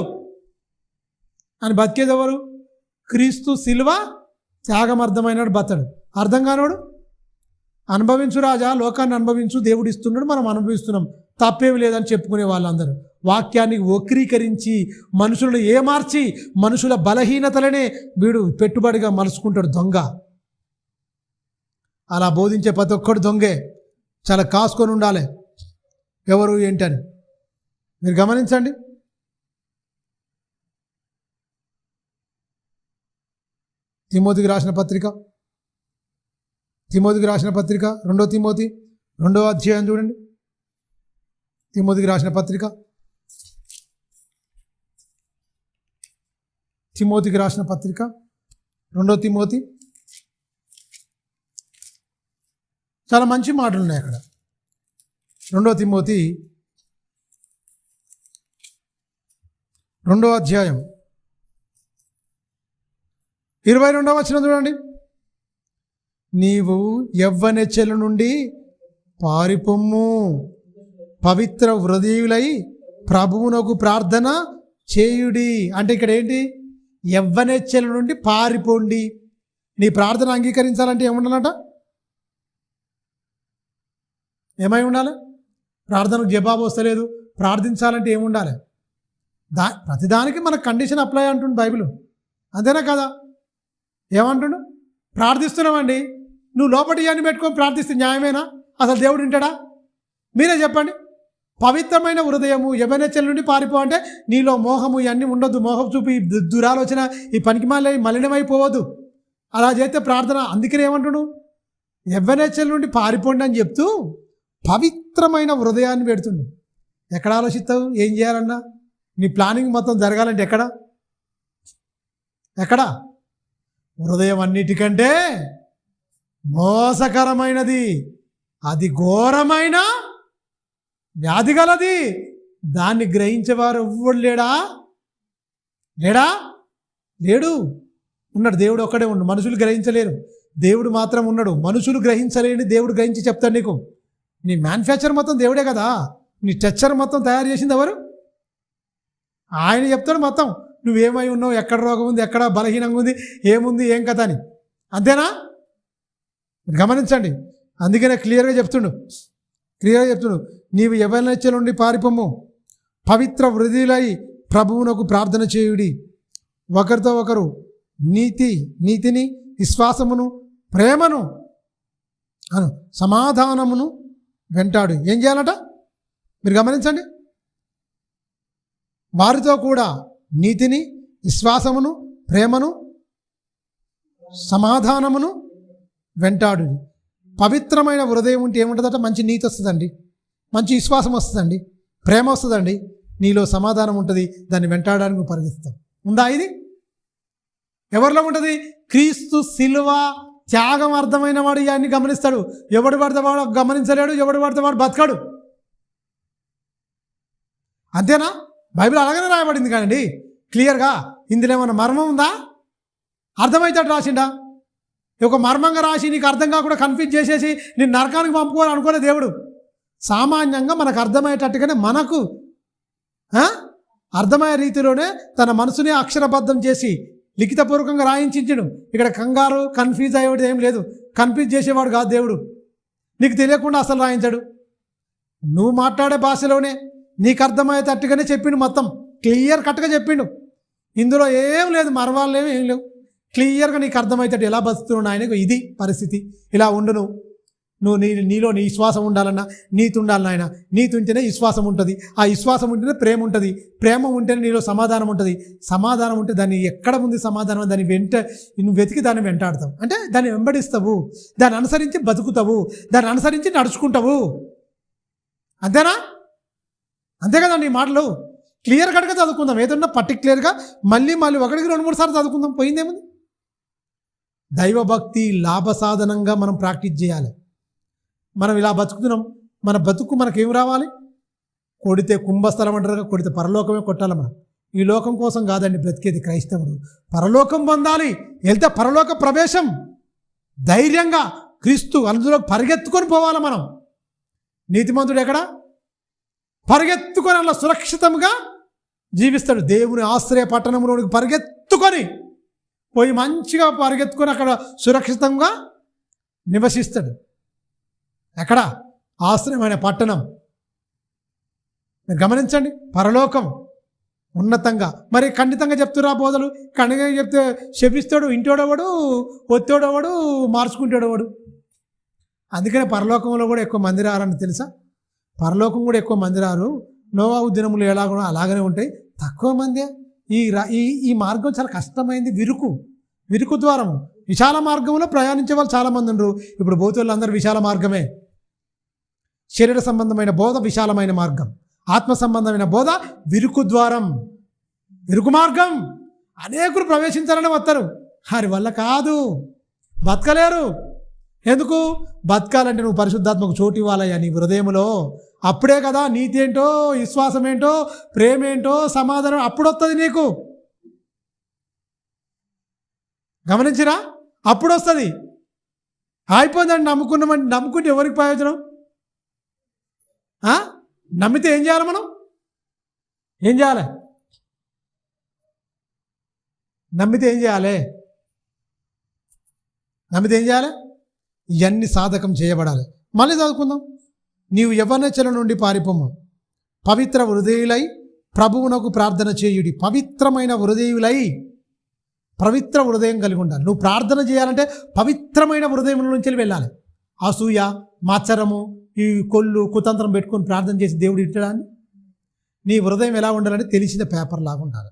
అని బతికేది ఎవరు? క్రీస్తు శిలువ త్యాగం అర్థమైనాడు బతడు. అర్థం కానివాడు అనుభవించు రాజా, లోకాన్ని అనుభవించు, దేవుడు ఇస్తున్నాడు, మనం అనుభవిస్తున్నాం, తప్పేమి లేదని చెప్పుకునే వాళ్ళందరూ వాక్యాన్ని వక్రీకరించి మనుషులను ఏమార్చి మనుషుల బలహీనతలనే వీడు పెట్టుబడిగా మలుచుకుంటాడు దొంగ. అలా బోధించే ప్రతి ఒక్కడు దొంగే. చాలా కాసుకొని ఉండాలి ఎవరు ఏంటని. మీరు గమనించండి. తిమోతికి రాసిన పత్రిక 2 తిమోతి 2వ అధ్యాయం చూడండి. తిమోతికి రాసిన పత్రిక 2 తిమోతి చాలా మంచి మాటలు ఉన్నాయి అక్కడ. 2 తిమోతి 2వ అధ్యాయం 22వ వచనం చూడండి. నీవు యవ్వనెచ్చల నుండి పారిపొమ్ము, పవిత్ర హృదయులై ప్రభువునకు ప్రార్థన చేయుడి. అంటే ఇక్కడ ఏంటి? యవ్వనెచ్చల నుండి పారిపోండి. నీ ప్రార్థన అంగీకరించాలంటే ఏముండాలంట? ఏమై ఉండాలి? ప్రార్థనకు జవాబు వస్తలేదు, ప్రార్థించాలంటే ఏముండాలి? ప్రతిదానికి మన కండిషన్ అప్లై అంటుంది బైబిల్. అంతేనా కదా? ఏమంటుండు? ప్రార్థిస్తున్నామండి, నువ్వు లోపటి ఇవన్నీ పెట్టుకొని ప్రార్థిస్తే న్యాయమేనా? అసలు దేవుడు వింటాడా? మీరే చెప్పండి. పవిత్రమైన హృదయము, యవ్వనెచ్చల నుండి పారిపో అంటే నీలో మోహము ఇవన్నీ ఉండొద్దు. మోహం చూపి దురాలోచన, ఈ పనికిమాలి మలినమైపోవద్దు. అలా చేస్తే ప్రార్థన. అందుకనే ఏమంటుడు? యవ్వనెచ్చల నుండి పారిపోండి అని చెప్తూ పవిత్రమైన హృదయాన్ని పెడుతుండు. ఎక్కడ ఆలోచిస్తావు? ఏం చేయాలన్నా నీ ప్లానింగ్ మొత్తం జరగాలంటే ఎక్కడ? హృదయం అన్నిటికంటే మోసకరమైనది, అది ఘోరమైన వ్యాధి గలది, దాన్ని గ్రహించేవారు ఎవ్వడు లేడు. ఉన్నాడు దేవుడు ఒక్కడే ఉండు. మనుషులు గ్రహించలేరు, దేవుడు మాత్రం ఉన్నాడు. మనుషులు గ్రహించలేని దేవుడు గ్రహించి చెప్తాడు నీకు. నీ మ్యానుఫ్యాక్చర్ మొత్తం దేవుడే కదా, నీ టెక్చర్ మొత్తం తయారు చేసింది ఎవరు? ఆయన చెప్తాడు మొత్తం. నువ్వేమై ఉన్నావు, ఎక్కడ రోగం ఉంది, ఎక్కడ బలహీనంగా ఉంది, ఏముంది, ఏం కథ అని. అంతేనా? గమనించండి. అందుకనే క్లియర్గా చెప్తుండు. నీవు యవ్వనెచ్చల నుండి పారిపోము, పవిత్ర హృదయులై ప్రభువునకు ప్రార్థన చేయుడి. ఒకరితో ఒకరు నీతిని, విశ్వాసమును, ప్రేమను, సమాధానమును వెంటాడు. ఏం చేయాలట మీరు గమనించండి. వారితో కూడా నీతిని, విశ్వాసమును, ప్రేమను, సమాధానమును వెంటాడు. పవిత్రమైన హృదయం ఉంటే ఏముంటుందట? మంచి నీతి వస్తుందండి, మంచి విశ్వాసం వస్తుందండి, ప్రేమ వస్తుందండి, నీలో సమాధానం ఉంటుంది. దాన్ని వెంటాడడానికి నువ్వు పరిగెత్తుతావు. ఉందా ఇది? ఎవరిలో ఉంటుంది? క్రీస్తు శిలువ త్యాగం అర్థమైన వాడు ఇవన్నీ గమనిస్తాడు. ఎవడు పడితే వాడు గమనించలేడు, ఎవడు పడితే వాడు బతకాడు. అంతేనా? బైబిల్ అలాగనే రాయబడింది కానండి క్లియర్గా. ఇందులో ఏమన్నా మర్మం ఉందా? అర్థమవుతాడు రాసిండా? ఒక మర్మంగా రాసి నీకు అర్థం కాకుండా కన్ఫ్యూజ్ చేసేసి నేను నరకానికి పంపుకోవాలి అనుకోలే దేవుడు. సామాన్యంగా మనకు అర్థమయ్యేటట్టుగానే, మనకు అర్థమయ్యే రీతిలోనే తన మనసుని అక్షరబద్ధం చేసి లిఖితపూర్వకంగా రాయించించడు. ఇక్కడ కంగారు కన్ఫ్యూజ్ అయ్యేవాడు ఏం లేదు. కన్ఫ్యూజ్ చేసేవాడు కాదు దేవుడు. నీకు తెలియకుండా అసలు రాయించాడు. నువ్వు మాట్లాడే భాషలోనే నీకు అర్థమయ్యేటట్టుగానే చెప్పిండు. మొత్తం క్లియర్ కట్గా చెప్పిండు. ఇందులో ఏం లేదు, మరవాళ్ళు ఏం లేవు. క్లియర్గా నీకు అర్థమవుతాడు ఎలా బతుకుతున్నావు నాయన. ఇది పరిస్థితి, ఇలా ఉండు. నువ్వు నీలో నీ విశ్వాసం ఉండాలన్నా నీతి ఉండాలి నాయన. నీతి ఉంటేనే విశ్వాసం ఉంటుంది. ఆ విశ్వాసం ఉంటేనే ప్రేమ ఉంటుంది. ప్రేమ ఉంటేనే నీలో సమాధానం ఉంటుంది. సమాధానం ఉంటే దాన్ని ఎక్కడ ఉంది సమాధానం, దాన్ని నువ్వు వెతికి దాన్ని వెంటాడతావు. అంటే దాన్ని వెంబడిస్తావు, దాన్ని అనుసరించి బతుకుతావు, దాన్ని అనుసరించి నడుచుకుంటావు. అంతేనా? అంతే కదా నీ మాటలు. క్లియర్ కట్గా చదువుకుందాం. ఏదన్నా పర్టిక్యులర్గా మళ్ళీ 1, 2, 3 సార్లు చదువుకుందాం. పోయిందేముంది? దైవభక్తి లాభ సాధనంగా మనం ప్రాక్టీస్ చేయాలి. మనం ఇలా బతుకుతున్నాం. మన బతుకు మనకేం రావాలి? కొడితే కుంభస్థలం అంటారు, కొడితే పరలోకమే కొట్టాలి. మనం ఈ లోకం కోసం కాదండి బ్రతికేది క్రైస్తవుడు. పరలోకం పొందాలి. వెళ్తే పరలోక ప్రవేశం ధైర్యంగా క్రీస్తు అందులో పరిగెత్తుకొని పోవాలి. మనం నీతిమంతుడు ఎక్కడ పరిగెత్తుకొని అలా సురక్షితంగా జీవిస్తాడు. దేవుని ఆశ్రయ పట్టణంలోనికి పరిగెత్తుకొని పోయి మంచిగా పరిగెత్తుకొని అక్కడ సురక్షితంగా నివసిస్తాడు. ఎక్కడ? ఆశ్రయమైన పట్టణం. మీరు గమనించండి. పరలోకం ఉన్నతంగా. మరి ఖండితంగా చెప్తురా బోధలు? ఖండితంగా చెప్తే శపిస్తాడు, ఇంటోడవాడు, ఒత్తోడవాడు, మార్చుకుంటాడవాడు. అందుకనే పరలోకంలో కూడా ఎక్కువ మంది రారని తెలుసా? పరలోకం కూడా ఎక్కువ మంది రారు. నోవాహు దినములు ఎలాగో అలాగనే ఉంటాయి, తక్కువ మందే. ఈ మార్గం చాలా కష్టమైంది. విరుకు ద్వారం. విశాల మార్గంలో ప్రయాణించే వాళ్ళు చాలామంది ఉండరు. ఇప్పుడు బోధులు అందరూ విశాల మార్గమే. శరీర సంబంధమైన బోధ విశాలమైన మార్గం, ఆత్మ సంబంధమైన బోధ విరుకు ద్వారం, విరుకు మార్గం. అనేకులు ప్రవేశించాలని వస్తారు. వారి వల్ల కాదు, బతకలేరు. ఎందుకు? బతకాలంటే నువ్వు పరిశుద్ధాత్మకు చోటు ఇవ్వాలయ్యా నీ హృదయంలో. అప్పుడే కదా నీతి ఏంటో, విశ్వాసం ఏంటో, ప్రేమ ఏంటో, సమాధానం అప్పుడు వస్తుంది నీకు. గమనించిరా? అప్పుడు వస్తుంది. అయిపోయిందండి నమ్ముకుంటే ఎవరికి ప్రయోజనం? నమ్మితే ఏం చేయాలి? మనం ఏం చేయాలి? నమ్మితే ఏం చేయాలి? ఇవన్నీ సాధకం చేయబడాలి. మళ్ళీ చదువుకుందాం. నీవు యవ్వనచల నుండి పారిపోము, పవిత్ర హృదయులై ప్రభువునకు ప్రార్థన చేయుడి. పవిత్రమైన హృదయులై, పవిత్ర హృదయం కలిగి ఉండాలి. నువ్వు ప్రార్థన చేయాలంటే పవిత్రమైన హృదయం నుంచి వెళ్ళాలి. అసూయ, మాత్సరము, ఈ కొల్లు కుతంత్రం పెట్టుకొని ప్రార్థన చేసి దేవుడు ఇట్టడాన్ని. నీ హృదయం ఎలా ఉండాలంటే తెలిసిన పేపర్ లాగా ఉండాలి.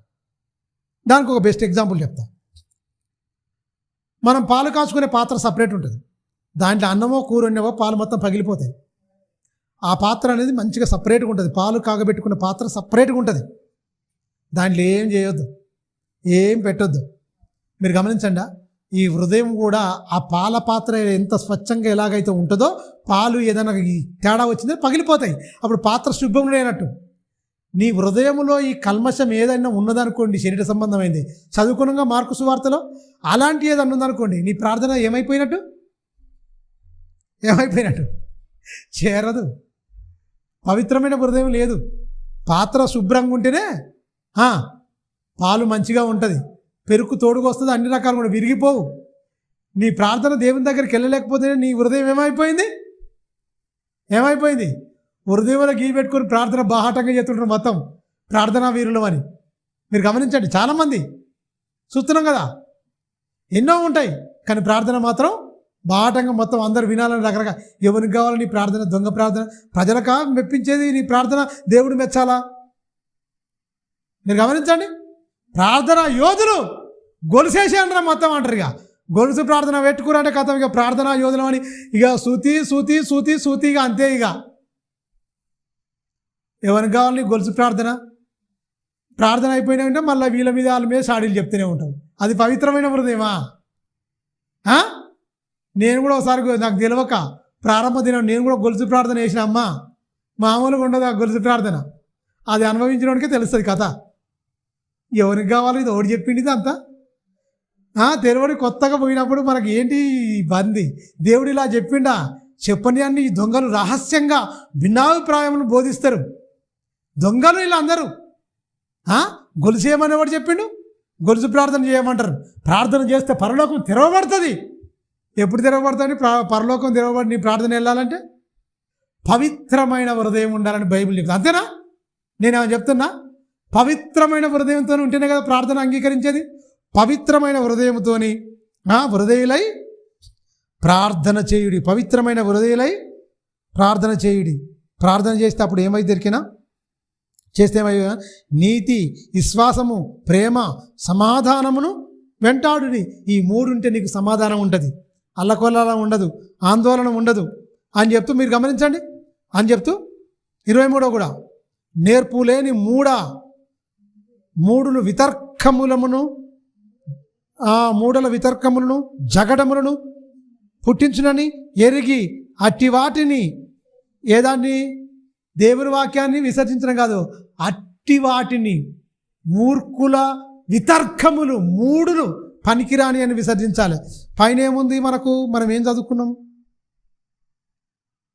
దానికి ఒక బెస్ట్ ఎగ్జాంపుల్ చెప్తా. మనం పాలు కాచుకునే పాత్ర సపరేట్ ఉంటుంది. దాంట్లో అన్నమో కూర ఉన్నవో పాలు మొత్తం పగిలిపోతాయి. ఆ పాత్ర అనేది మంచిగా సపరేట్గా ఉంటుంది. పాలు కాగబెట్టుకున్న పాత్ర సపరేట్గా ఉంటుంది. దాంట్లో ఏం చేయొద్దు, ఏం పెట్టొద్దు. మీరు గమనించండి. ఈ హృదయం కూడా ఆ పాల పాత్ర ఎంత స్వచ్ఛంగా ఎలాగైతే ఉంటుందో, పాలు ఏదైనా తేడా వచ్చిందో పగిలిపోతాయి. అప్పుడు పాత్ర శుభ్రం లేనట్టు. నీ హృదయంలో ఈ కల్మషం ఏదైనా ఉన్నదనుకోండి, శరీర సంబంధమైంది, చదువుకునగా మార్కు సువార్తలో అలాంటి ఏదన్నా ఉందనుకోండి, నీ ప్రార్థన ఏమైపోయినట్టు చేరదు. పవిత్రమైన హృదయం లేదు. పాత్ర శుభ్రంగా ఉంటేనే పాలు మంచిగా ఉంటుంది, పెరుగు తోడుగా వస్తుంది, అన్ని రకాలు కూడా విరిగిపోవు. నీ ప్రార్థన దేవుని దగ్గరికి వెళ్ళలేకపోతేనే నీ హృదయం ఏమైపోయింది? హృదయంలో గీ పెట్టుకొని ప్రార్థన బాహాటంగా చేస్తుంటారు మొత్తం. ప్రార్థనా వీరులు అని. మీరు గమనించండి, చాలామంది చూస్తున్నాం కదా, ఎన్నో ఉంటాయి, కానీ ప్రార్థన మాత్రం బాటంగా మొత్తం అందరు వినాలని రకరకాల. ఎవరికి కావాలి నీ ప్రార్థన? దొంగ ప్రార్థన. ప్రజలకా మెప్పించేది నీ ప్రార్థన? దేవుడు మెచ్చాలా? మీరు గమనించండి, ప్రార్థన యోధులు గొలుసేసి అంటారా మొత్తం అంటారు. ఇక గొలుసు ప్రార్థన పెట్టుకురంటే కథం, ఇక ప్రార్థనా యోధులు అని ఇక సూతి సూతి సూతి సూతి, ఇక అంతే. ఇక ఎవరికి కావాలి గొలుసు ప్రార్థన? ప్రార్థన అయిపోయినాయంటే మళ్ళీ వీళ్ళ మీద వాళ్ళ మీద సాడీలు చెప్తూనే ఉంటాం. అది పవిత్రమైన హృదయమా? నేను కూడా ఒకసారి నాకు తెలియక ప్రారంభ దినం నేను కూడా గొలుసు ప్రార్థన చేసిన. అమ్మ మామూలుగా ఉండదు ఆ గొలుసు ప్రార్థన. అది అనుభవించడానికే తెలుస్తుంది కథ. ఎవరికి కావాలి? ఇది ఒకటి చెప్పింది ఇది అంతా. తెరవడి కొత్తగా పోయినప్పుడు మనకి ఏంటి బంది? దేవుడు ఇలా చెప్పిండా? చెప్పని అన్ని ఈ దొంగలు రహస్యంగా భిన్నాభిప్రాయములను బోధిస్తారు. దొంగలు ఇలా అందరూ. గొలుసు చేయమని ఎవడు చెప్పిండు? గొలుసు ప్రార్థన చేయమంటారు. ప్రార్థన చేస్తే పరలోకం తెరవబడుతుంది. ఎప్పుడు తెరవబడుతుంది? పరలోకం తెరవబడి నీ ప్రార్థన వెళ్ళాలంటే పవిత్రమైన హృదయం ఉండాలని బైబిల్ చెప్తుంది. అంతేనా? నేనేమో చెప్తున్నా? పవిత్రమైన హృదయంతో ఉంటేనే కదా ప్రార్థన అంగీకరించేది. పవిత్రమైన హృదయంతో హృదయులై ప్రార్థన చేయుడి. పవిత్రమైన హృదయులై ప్రార్థన చేయుడి. ప్రార్థన చేస్తే అప్పుడు ఏమైతే దొరికినా చేస్తే ఏమయ్యా? నీతి, విశ్వాసము, ప్రేమ, సమాధానమును వెంటాడుడి. ఈ మూడు ఉంటే నీకు సమాధానం ఉంటుంది, అల్లకొల్లాల ఉండదు, ఆందోళన ఉండదు అని చెప్తూ మీరు గమనించండి. అని చెప్తూ 23 కూడా నేర్పు లేని మూడులు వితర్కములమును మూడల వితర్కములను జగడములను పుట్టించునని ఎరిగి అట్టి వాటిని ఏదాన్ని దేవుని వాక్యాన్ని విసర్జించడం కాదు, అట్టి వాటిని మూర్ఖుల వితర్కములు మూడులు పనికిరాని అని విసర్జించాలి. పైన ఏముంది మనకు? మనం ఏం చదువుకున్నాం?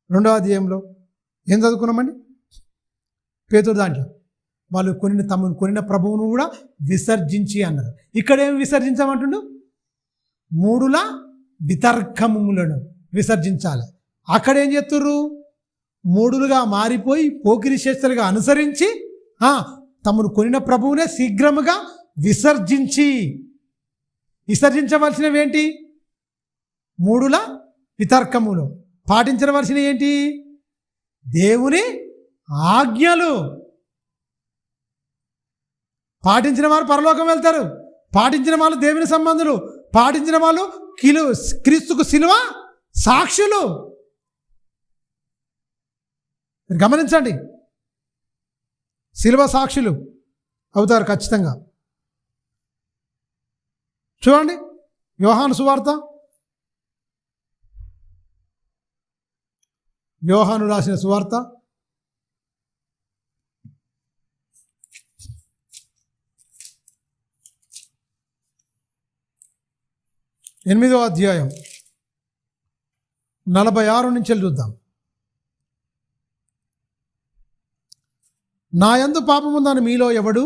2వ అధ్యాయంలో ఏం చదువుకున్నామండి? పేతురు దాంట్లో వాళ్ళు కొనిన ప్రభువును కూడా విసర్జించి అన్నారు. ఇక్కడ ఏం విసర్జించమంటుండు? మూడుల వితర్కములను విసర్జించాలి. అక్కడ ఏం చేస్తుర్రు? మూడులుగా మారిపోయి పోకిరి చేష్టలుగా అనుసరించి తమను కొనిన ప్రభువునే శీఘ్రముగా విసర్జించవలసినవి ఏంటి? మూడుల వితర్కములు. పాటించవలసినవి ఏంటి? దేవుని ఆజ్ఞలు. పాటించిన వారు పరలోకం వెళ్తారు. పాటించిన వాళ్ళు దేవుని సంబంధులు. పాటించిన వాళ్ళు క్రీస్తుకు సిలువ సాక్షులు. గమనించండి, సిలువ సాక్షులు అవుతారు ఖచ్చితంగా. చూడండి యోహాను సువార్త, యోహాను రాసిన సువార్త 8వ అధ్యాయం 46 నుంచి చూద్దాం. నా యందు పాపముందని మీలో ఎవడు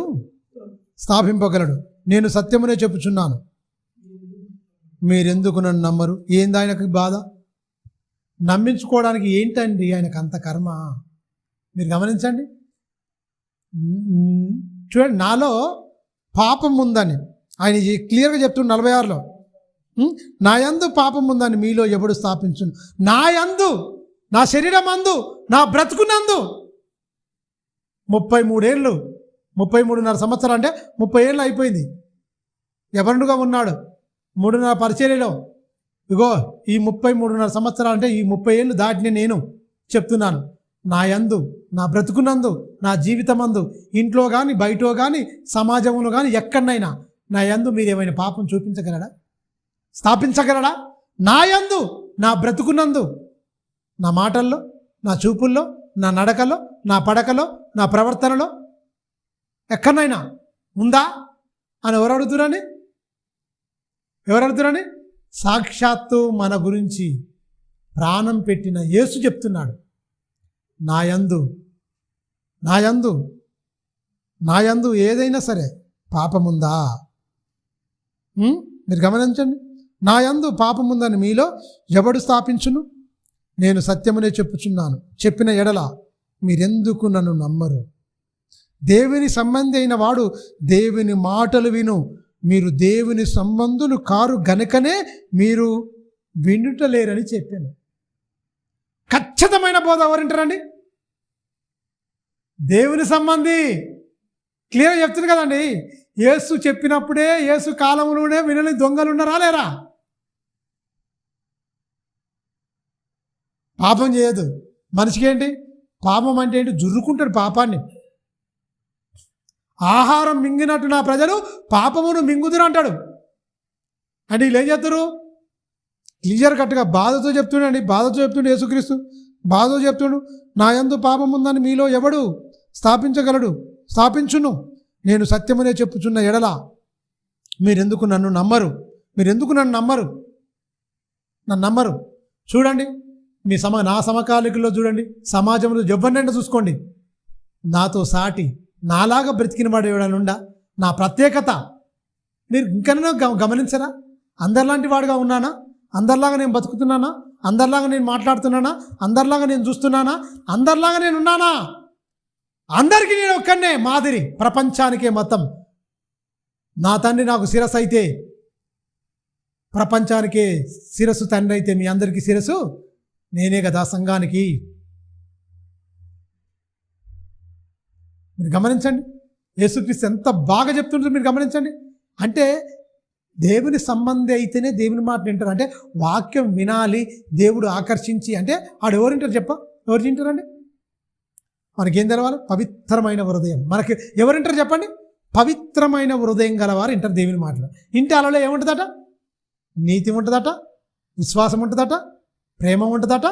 స్థాపింపగలడు? నేను సత్యమునే చెప్పుచున్నాను, మీరెందుకు నన్ను నమ్మరు? ఏంది ఆయనకి బాధ? నమ్మించుకోవడానికి ఏంటండి ఆయనకు అంత కర్మ? మీరు గమనించండి. చూడండి, నాలో పాపం ఉందని ఆయన క్లియర్గా చెప్తున్నారు 46లో. నా యందు పాపం ఉందని మీలో ఎవడు స్థాపించును? నా యందు, నా శరీరం అందు, నా బ్రతుకునందు 33 ఏళ్ళు, 33.5 సంవత్సరాలు అంటే 30 ఏళ్ళు అయిపోయింది. ఎవరుగా ఉన్నాడు 3.5 పరిచర్యలో. ఇగో ఈ 33.5 సంవత్సరాలు అంటే ఈ 30 ఏళ్ళు దాటిని నేను చెప్తున్నాను. నా యందు, నా బ్రతుకునందు, నా జీవితమందు, ఇంట్లో కానీ బయటో కానీ సమాజంలో కానీ ఎక్కడనైనా నా యందు మీరు ఏమైనా పాపం చూపించగలడా? స్థాపించగలడా? నా యందు, నా బ్రతుకునందు, నా మాటల్లో, నా చూపుల్లో, నా నడకలో, నా పడకలో, నా ప్రవర్తనలో ఎక్కడనైనా ఉందా అని ఎవరు అడుగుతున్నారని? సాక్షాత్తు మన గురించి ప్రాణం పెట్టిన యేసు చెప్తున్నాడు. నా యందు ఏదైనా సరే పాపముందా? మీరు గమనించండి. నా యందు పాపముందని మీలో ఎవడు స్థాపించును? నేను సత్యమునే చెప్పుచున్నాను. చెప్పిన ఎడల మీరెందుకు నన్ను నమ్మరు? దేవుని సంబంధి అయిన వాడు దేవుని మాటలు విను. మీరు దేవుని సంబంధులు కారు గనుకనే మీరు వినుటలేరని చెప్పాను. ఖచ్చితమైన బోధ ఎవరింటారండి? దేవుని సంబంధి. క్లియర్గా చెప్తుంది కదండి. యేసు చెప్పినప్పుడే, యేసు కాలంలోనే వినని దొంగలు ఉన్నారా లేరా? పాపం చేయదు మనిషికి. ఏంటి పాపం అంటే ఏంటి? జుర్రుకుంటాడు పాపాన్ని. ఆహారం మింగినట్టు నా ప్రజలు పాపమును మింగుదురు అంటాడు. అంటే వీళ్ళు ఏం చేస్తారు? క్లియర్ కట్గా బాధతో చెప్తుండండి. బాధతో చెప్తుండే యేసుక్రీస్తు. బాధతో చెప్తుండు, నా యందు పాపం ఉందని మీలో ఎవడు స్థాపించగలడు? స్థాపించును. నేను సత్యమునే చెప్పుచున్న ఎడల మీరెందుకు నన్ను నమ్మరు? మీరెందుకు నన్ను నమ్మరు? చూడండి, నా సమకాలికల్లో చూడండి, సమాజంలో ఎవరినైనా చూసుకోండి, నాతో సాటి నాలాగా బ్రతికిన వాడు ఎవడనుండా? నా ప్రత్యేకత మీరు ఇంకనైనా గమనించరా? అందరిలాంటి వాడుగా ఉన్నానా? అందరిలాగా నేను బతుకుతున్నానా? అందరిలాగా నేను మాట్లాడుతున్నానా? అందరిలాగా నేను చూస్తున్నానా? అందరిలాగా నేను ఉన్నానా? అందరికీ నేను ఒక్కనే మాదిరి, ప్రపంచానికే మొత్తం. నా తండ్రి నాకు శిరస్సు అయితే, ప్రపంచానికే శిరస్సు తండ్రి అయితే మీ అందరికీ శిరస్సు నేనే కదా సంఘానికి. మీరు గమనించండి, యేసుక్రీస్తు ఎంత బాగా చెప్తుంటారు మీరు గమనించండి. అంటే దేవుని సంబంధి అయితేనే దేవుని మాట వింటారు. అంటే వాక్యం వినాలి, దేవుడు ఆకర్షించి. అంటే ఆడు ఎవరు వింటారు ఎవరు వింటారండి? మనకేం తెలవాలి? పవిత్రమైన హృదయం. మనకి ఎవరు వింటారు చెప్పండి? పవిత్రమైన హృదయం గలవారు వింటారు దేవుని మాటలు. ఇంటి అలలో ఏముంటుందట? నీతి ఉంటుందట, విశ్వాసం ఉంటుందట, ప్రేమ ఉంటుందట,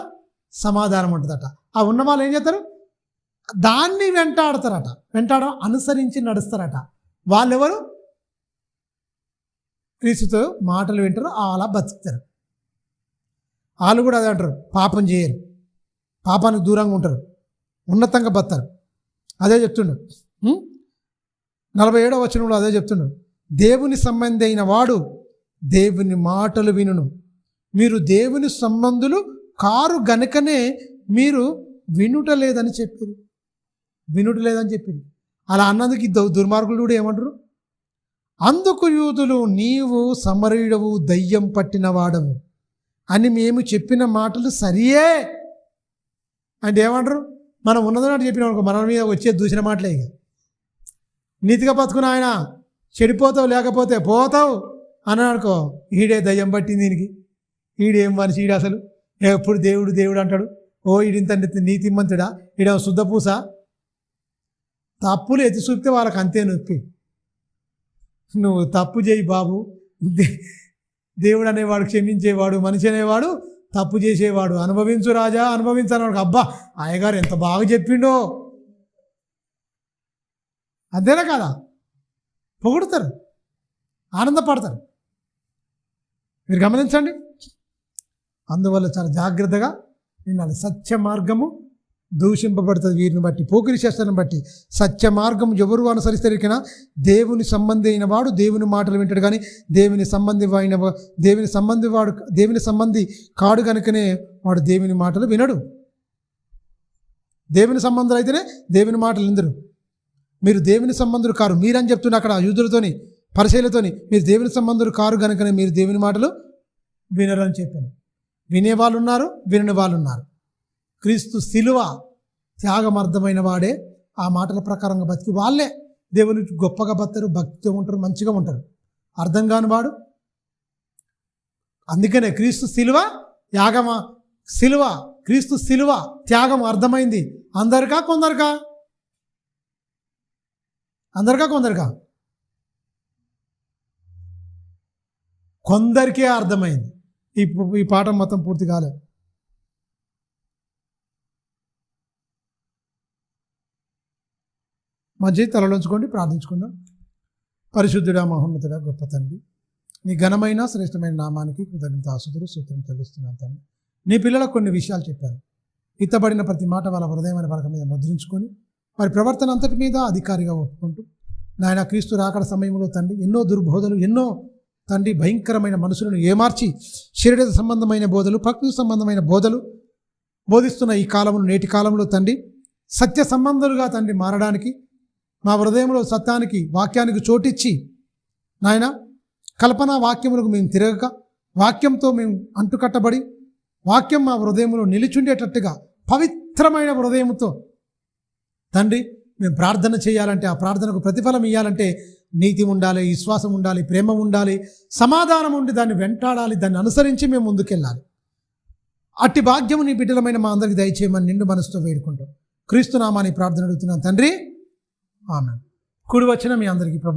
సమాధానం ఉంటుందట. ఆ ఉన్న వాళ్ళు ఏం చేస్తారు? దాన్ని వెంటాడతారట. అనుసరించి నడుస్తారట. వాళ్ళెవరు? క్రీస్తుతో మాటలు వింటారు, అలా బతుకుతారు. వాళ్ళు కూడా అదే అంటారు, పాపం చేయరు, పాపానికి దూరంగా ఉంటారు, ఉన్నతంగా బతారు. అదే చెప్తుండు 47వ వచనంలో అదే చెప్తున్నాడు. దేవుని సంబంధి అయిన వాడు దేవుని మాటలు వినును. మీరు దేవుని సంబంధులు కారు గనుకనే మీరు వినుటలేదని చెప్పింది. అలా అన్నందుకు దుర్మార్గులు కూడా ఏమంటారు? అందుకు యూదులు, నీవు సమరయుడవు, దయ్యం పట్టిన వాడవు అని మేము చెప్పిన మాటలు సరియే అంటే ఏమంటారు? మనం ఉన్నదన్నట్టు చెప్పినాం అనుకో, మన మీద వచ్చే దూసిన మాటలే. ఇక నీతిగా బతుకున్న ఆయన చెడిపోతావు, లేకపోతే పోతావు అని అనుకో, ఈడే దయ్యం పట్టింది దీనికి, ఈడేం మనిషి, ఈడు అసలు ఎప్పుడు దేవుడు అంటాడు, ఓ ఈడింత నీతిమంతుడా, ఈడ శుద్ధపూస. తప్పులు ఎత్తి చూపితే వాళ్ళకి అంతే నొప్పి. నువ్వు తప్పు చేయి బాబు, దేవుడు అనేవాడు క్షమించేవాడు, మనిషి అనేవాడు తప్పు చేసేవాడు, అనుభవించు రాజా అనుభవించనేవాడు. అబ్బా అయ్యగారు ఎంత బాగా చెప్పిండో, అంతేనా కదా? పొగుడుతారు, ఆనందపడతారు. మీరు గమనించండి. అందువల్ల చాలా జాగ్రత్తగా వినాలి. సత్య మార్గము దూషింపబడుతుంది వీరిని బట్టి, పోకిరి చేష్టను బట్టి. సత్య మార్గం ఎవరు అనుసరిస్తారికైనా దేవుని సంబంధి అయిన వాడు దేవుని మాటలు వింటాడు. కానీ దేవుని సంబంధి కాడు కనుకనే వాడు దేవుని మాటలు వినడు. దేవుని సంబంధులు అయితేనే దేవుని మాటలు విందరు. మీరు దేవుని సంబంధులు కారు, మీరని చెప్తున్న అక్కడ యూదులతోని పరిశీలతోని, మీరు దేవుని సంబంధులు కారు కనుకనే మీరు దేవుని మాటలు వినరు అని చెప్పాను. వినేవాళ్ళు ఉన్నారు, వినని వాళ్ళు ఉన్నారు. క్రీస్తు శిలువ త్యాగమర్థమైన వాడే ఆ మాటల ప్రకారంగా బతికి వాళ్ళే దేవుని గొప్పగా బతారు, భక్తితో ఉంటారు, మంచిగా ఉంటారు. అర్థం కాని వాడు, అందుకనే క్రీస్తు శిలువ క్రీస్తు శిలువ త్యాగం అర్థమైంది. అందరికా కొందరికా? కొందరికే అర్థమైంది. ఈ పాఠం మొత్తం పూర్తి కాలేదు. మంచి తలలోంచుకోండి, ప్రార్థించుకుందాం. పరిశుద్ధుడా, మహోన్నతుడా, గొప్ప తండ్రి, నీ ఘనమైన శ్రేష్టమైన నామానికి కృతజ్ఞతాస్తుతులు స్తోత్రం చెల్లిస్తున్నాను తండ్రి. నీ పిల్లలకు కొన్ని విషయాలు చెప్పారు. ఇత్తబడిన ప్రతి మాట వాళ్ళ హృదయమైన పలక మీద ముద్రించుకొని వారి ప్రవర్తన అంతటి మీద అధికారిగా ఒప్పుకుంటూ, నాయన క్రీస్తు రాకడ సమయంలో తండ్రి ఎన్నో దుర్బోధలు, ఎన్నో తండ్రి భయంకరమైన మనుషులను ఏమార్చి శరీర సంబంధమైన బోధలు, ప్రకృతి సంబంధమైన బోధలు బోధిస్తున్న ఈ కాలంలో, నేటి కాలంలో తండ్రి సత్య సంబంధాలుగా తండ్రి మారడానికి మా హృదయంలో సత్యానికి వాక్యానికి చోటిచ్చి నాయన కల్పనా వాక్యములకు మేము తిరగక వాక్యంతో మేము అంటుకట్టబడి వాక్యం మా హృదయంలో నిలిచుండేటట్టుగా పవిత్రమైన హృదయంతో తండ్రి మేము ప్రార్థన చేయాలంటే ఆ ప్రార్థనకు ప్రతిఫలం ఇవ్వాలంటే నీతి ఉండాలి, విశ్వాసం ఉండాలి, ప్రేమ ఉండాలి, సమాధానం ఉండి దాన్ని వెంటాడాలి, దాన్ని అనుసరించి మేము ముందుకెళ్ళాలి. అట్టి భాగ్యము నీ బిడ్డలమైన మా అందరికి దయచేయమని నిండు మనసుతో వేడుకుంటాం. క్రీస్తు నామాని ప్రార్థన అడుగుతున్నాను తండ్రి, ఆమేన్. కూడి వచ్చిన మీ అందరికీ ప్రభు